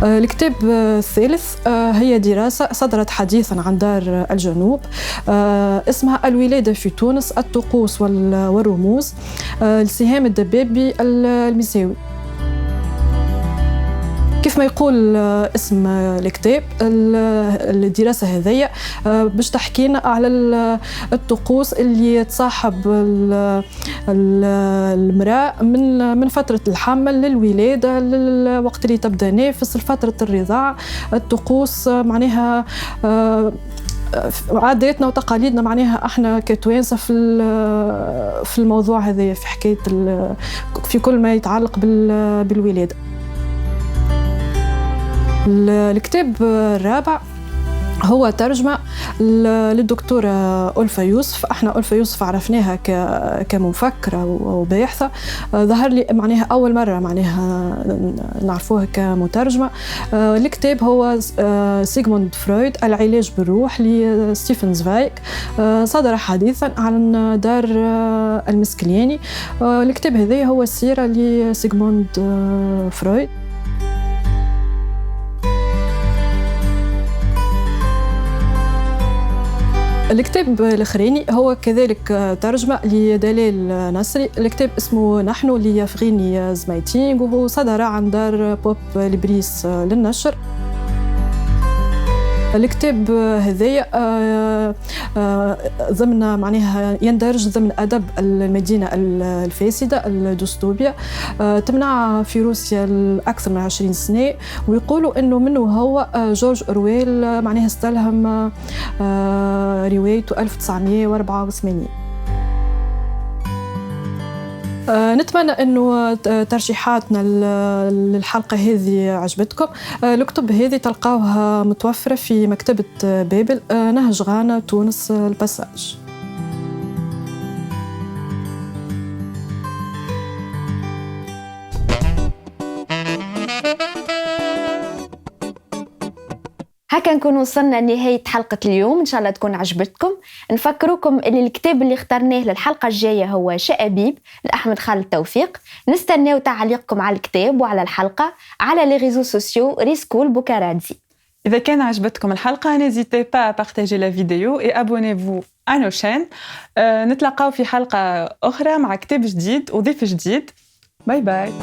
الكتاب الثالث هي دراسة صدرت حديثاً عن دار الجنوب، اسمها الولادة في تونس، الطقوس والرموز، لسهام الدبابي المساوي. كيف ما يقول اسم الكتاب، الدراسة هذه باش تحكينا على الطقوس اللي تصاحب المرأة من فترة الحمل للولادة للوقت اللي تبدأ نفس فترة الرضاعة. الطقوس معناها عاداتنا وتقاليدنا معناها احنا كتوانسة في الموضوع هذا، في حكاية في كل ما يتعلق بالولادة. الكتاب الرابع هو ترجمة للدكتورة ألفة يوسف. احنا ألفة يوسف عرفناها كمفكرة وباحثة، ظهر لي معناها أول مرة معناها نعرفوها كمترجمة. الكتاب هو سيغموند فرويد العلاج بالروح لستيفن زفايك، صدر حديثا عن دار المسكلياني. الكتاب هذا هو السيرة لسيغموند فرويد. الكتاب الأخراني هو كذلك ترجمة لدلال نصري. الكتاب اسمه نحن ليفغيني زميتينغ، وهو صدر عن دار بوب لبريس للنشر. الكتاب هذايا ضمن معناها يندرج ضمن أدب المدينة الفاسدة الديستوبيا، تمنع في روسيا لأكثر من 20 سنة، ويقولوا إنه منه هو جورج أورويل معناها استلهم روايته 1984. نتمنى أنه ترشيحاتنا للحلقة هذه عجبتكم. الكتب هذه تلقاوها متوفرة في مكتبة بابل، نهج غانا، تونس، الباساج. هكا نكون وصلنا لنهاية حلقة اليوم، إن شاء الله تكون عجبتكم. نفكركم اللي الكتاب اللي اخترناه للحلقة الجاية هو شأبيب لأحمد خالد توفيق. نستناو تعليقكم على الكتاب وعلى الحلقة على لي ريزو سوسيو ريسكول بوكارادزي. إذا كان عجبتكم الحلقة n'hésitez pas à partager la vidéo et abonnez-vous à nos chaînes. نتلاقاو في حلقة أخرى مع كتاب جديد وضيف جديد. باي باي.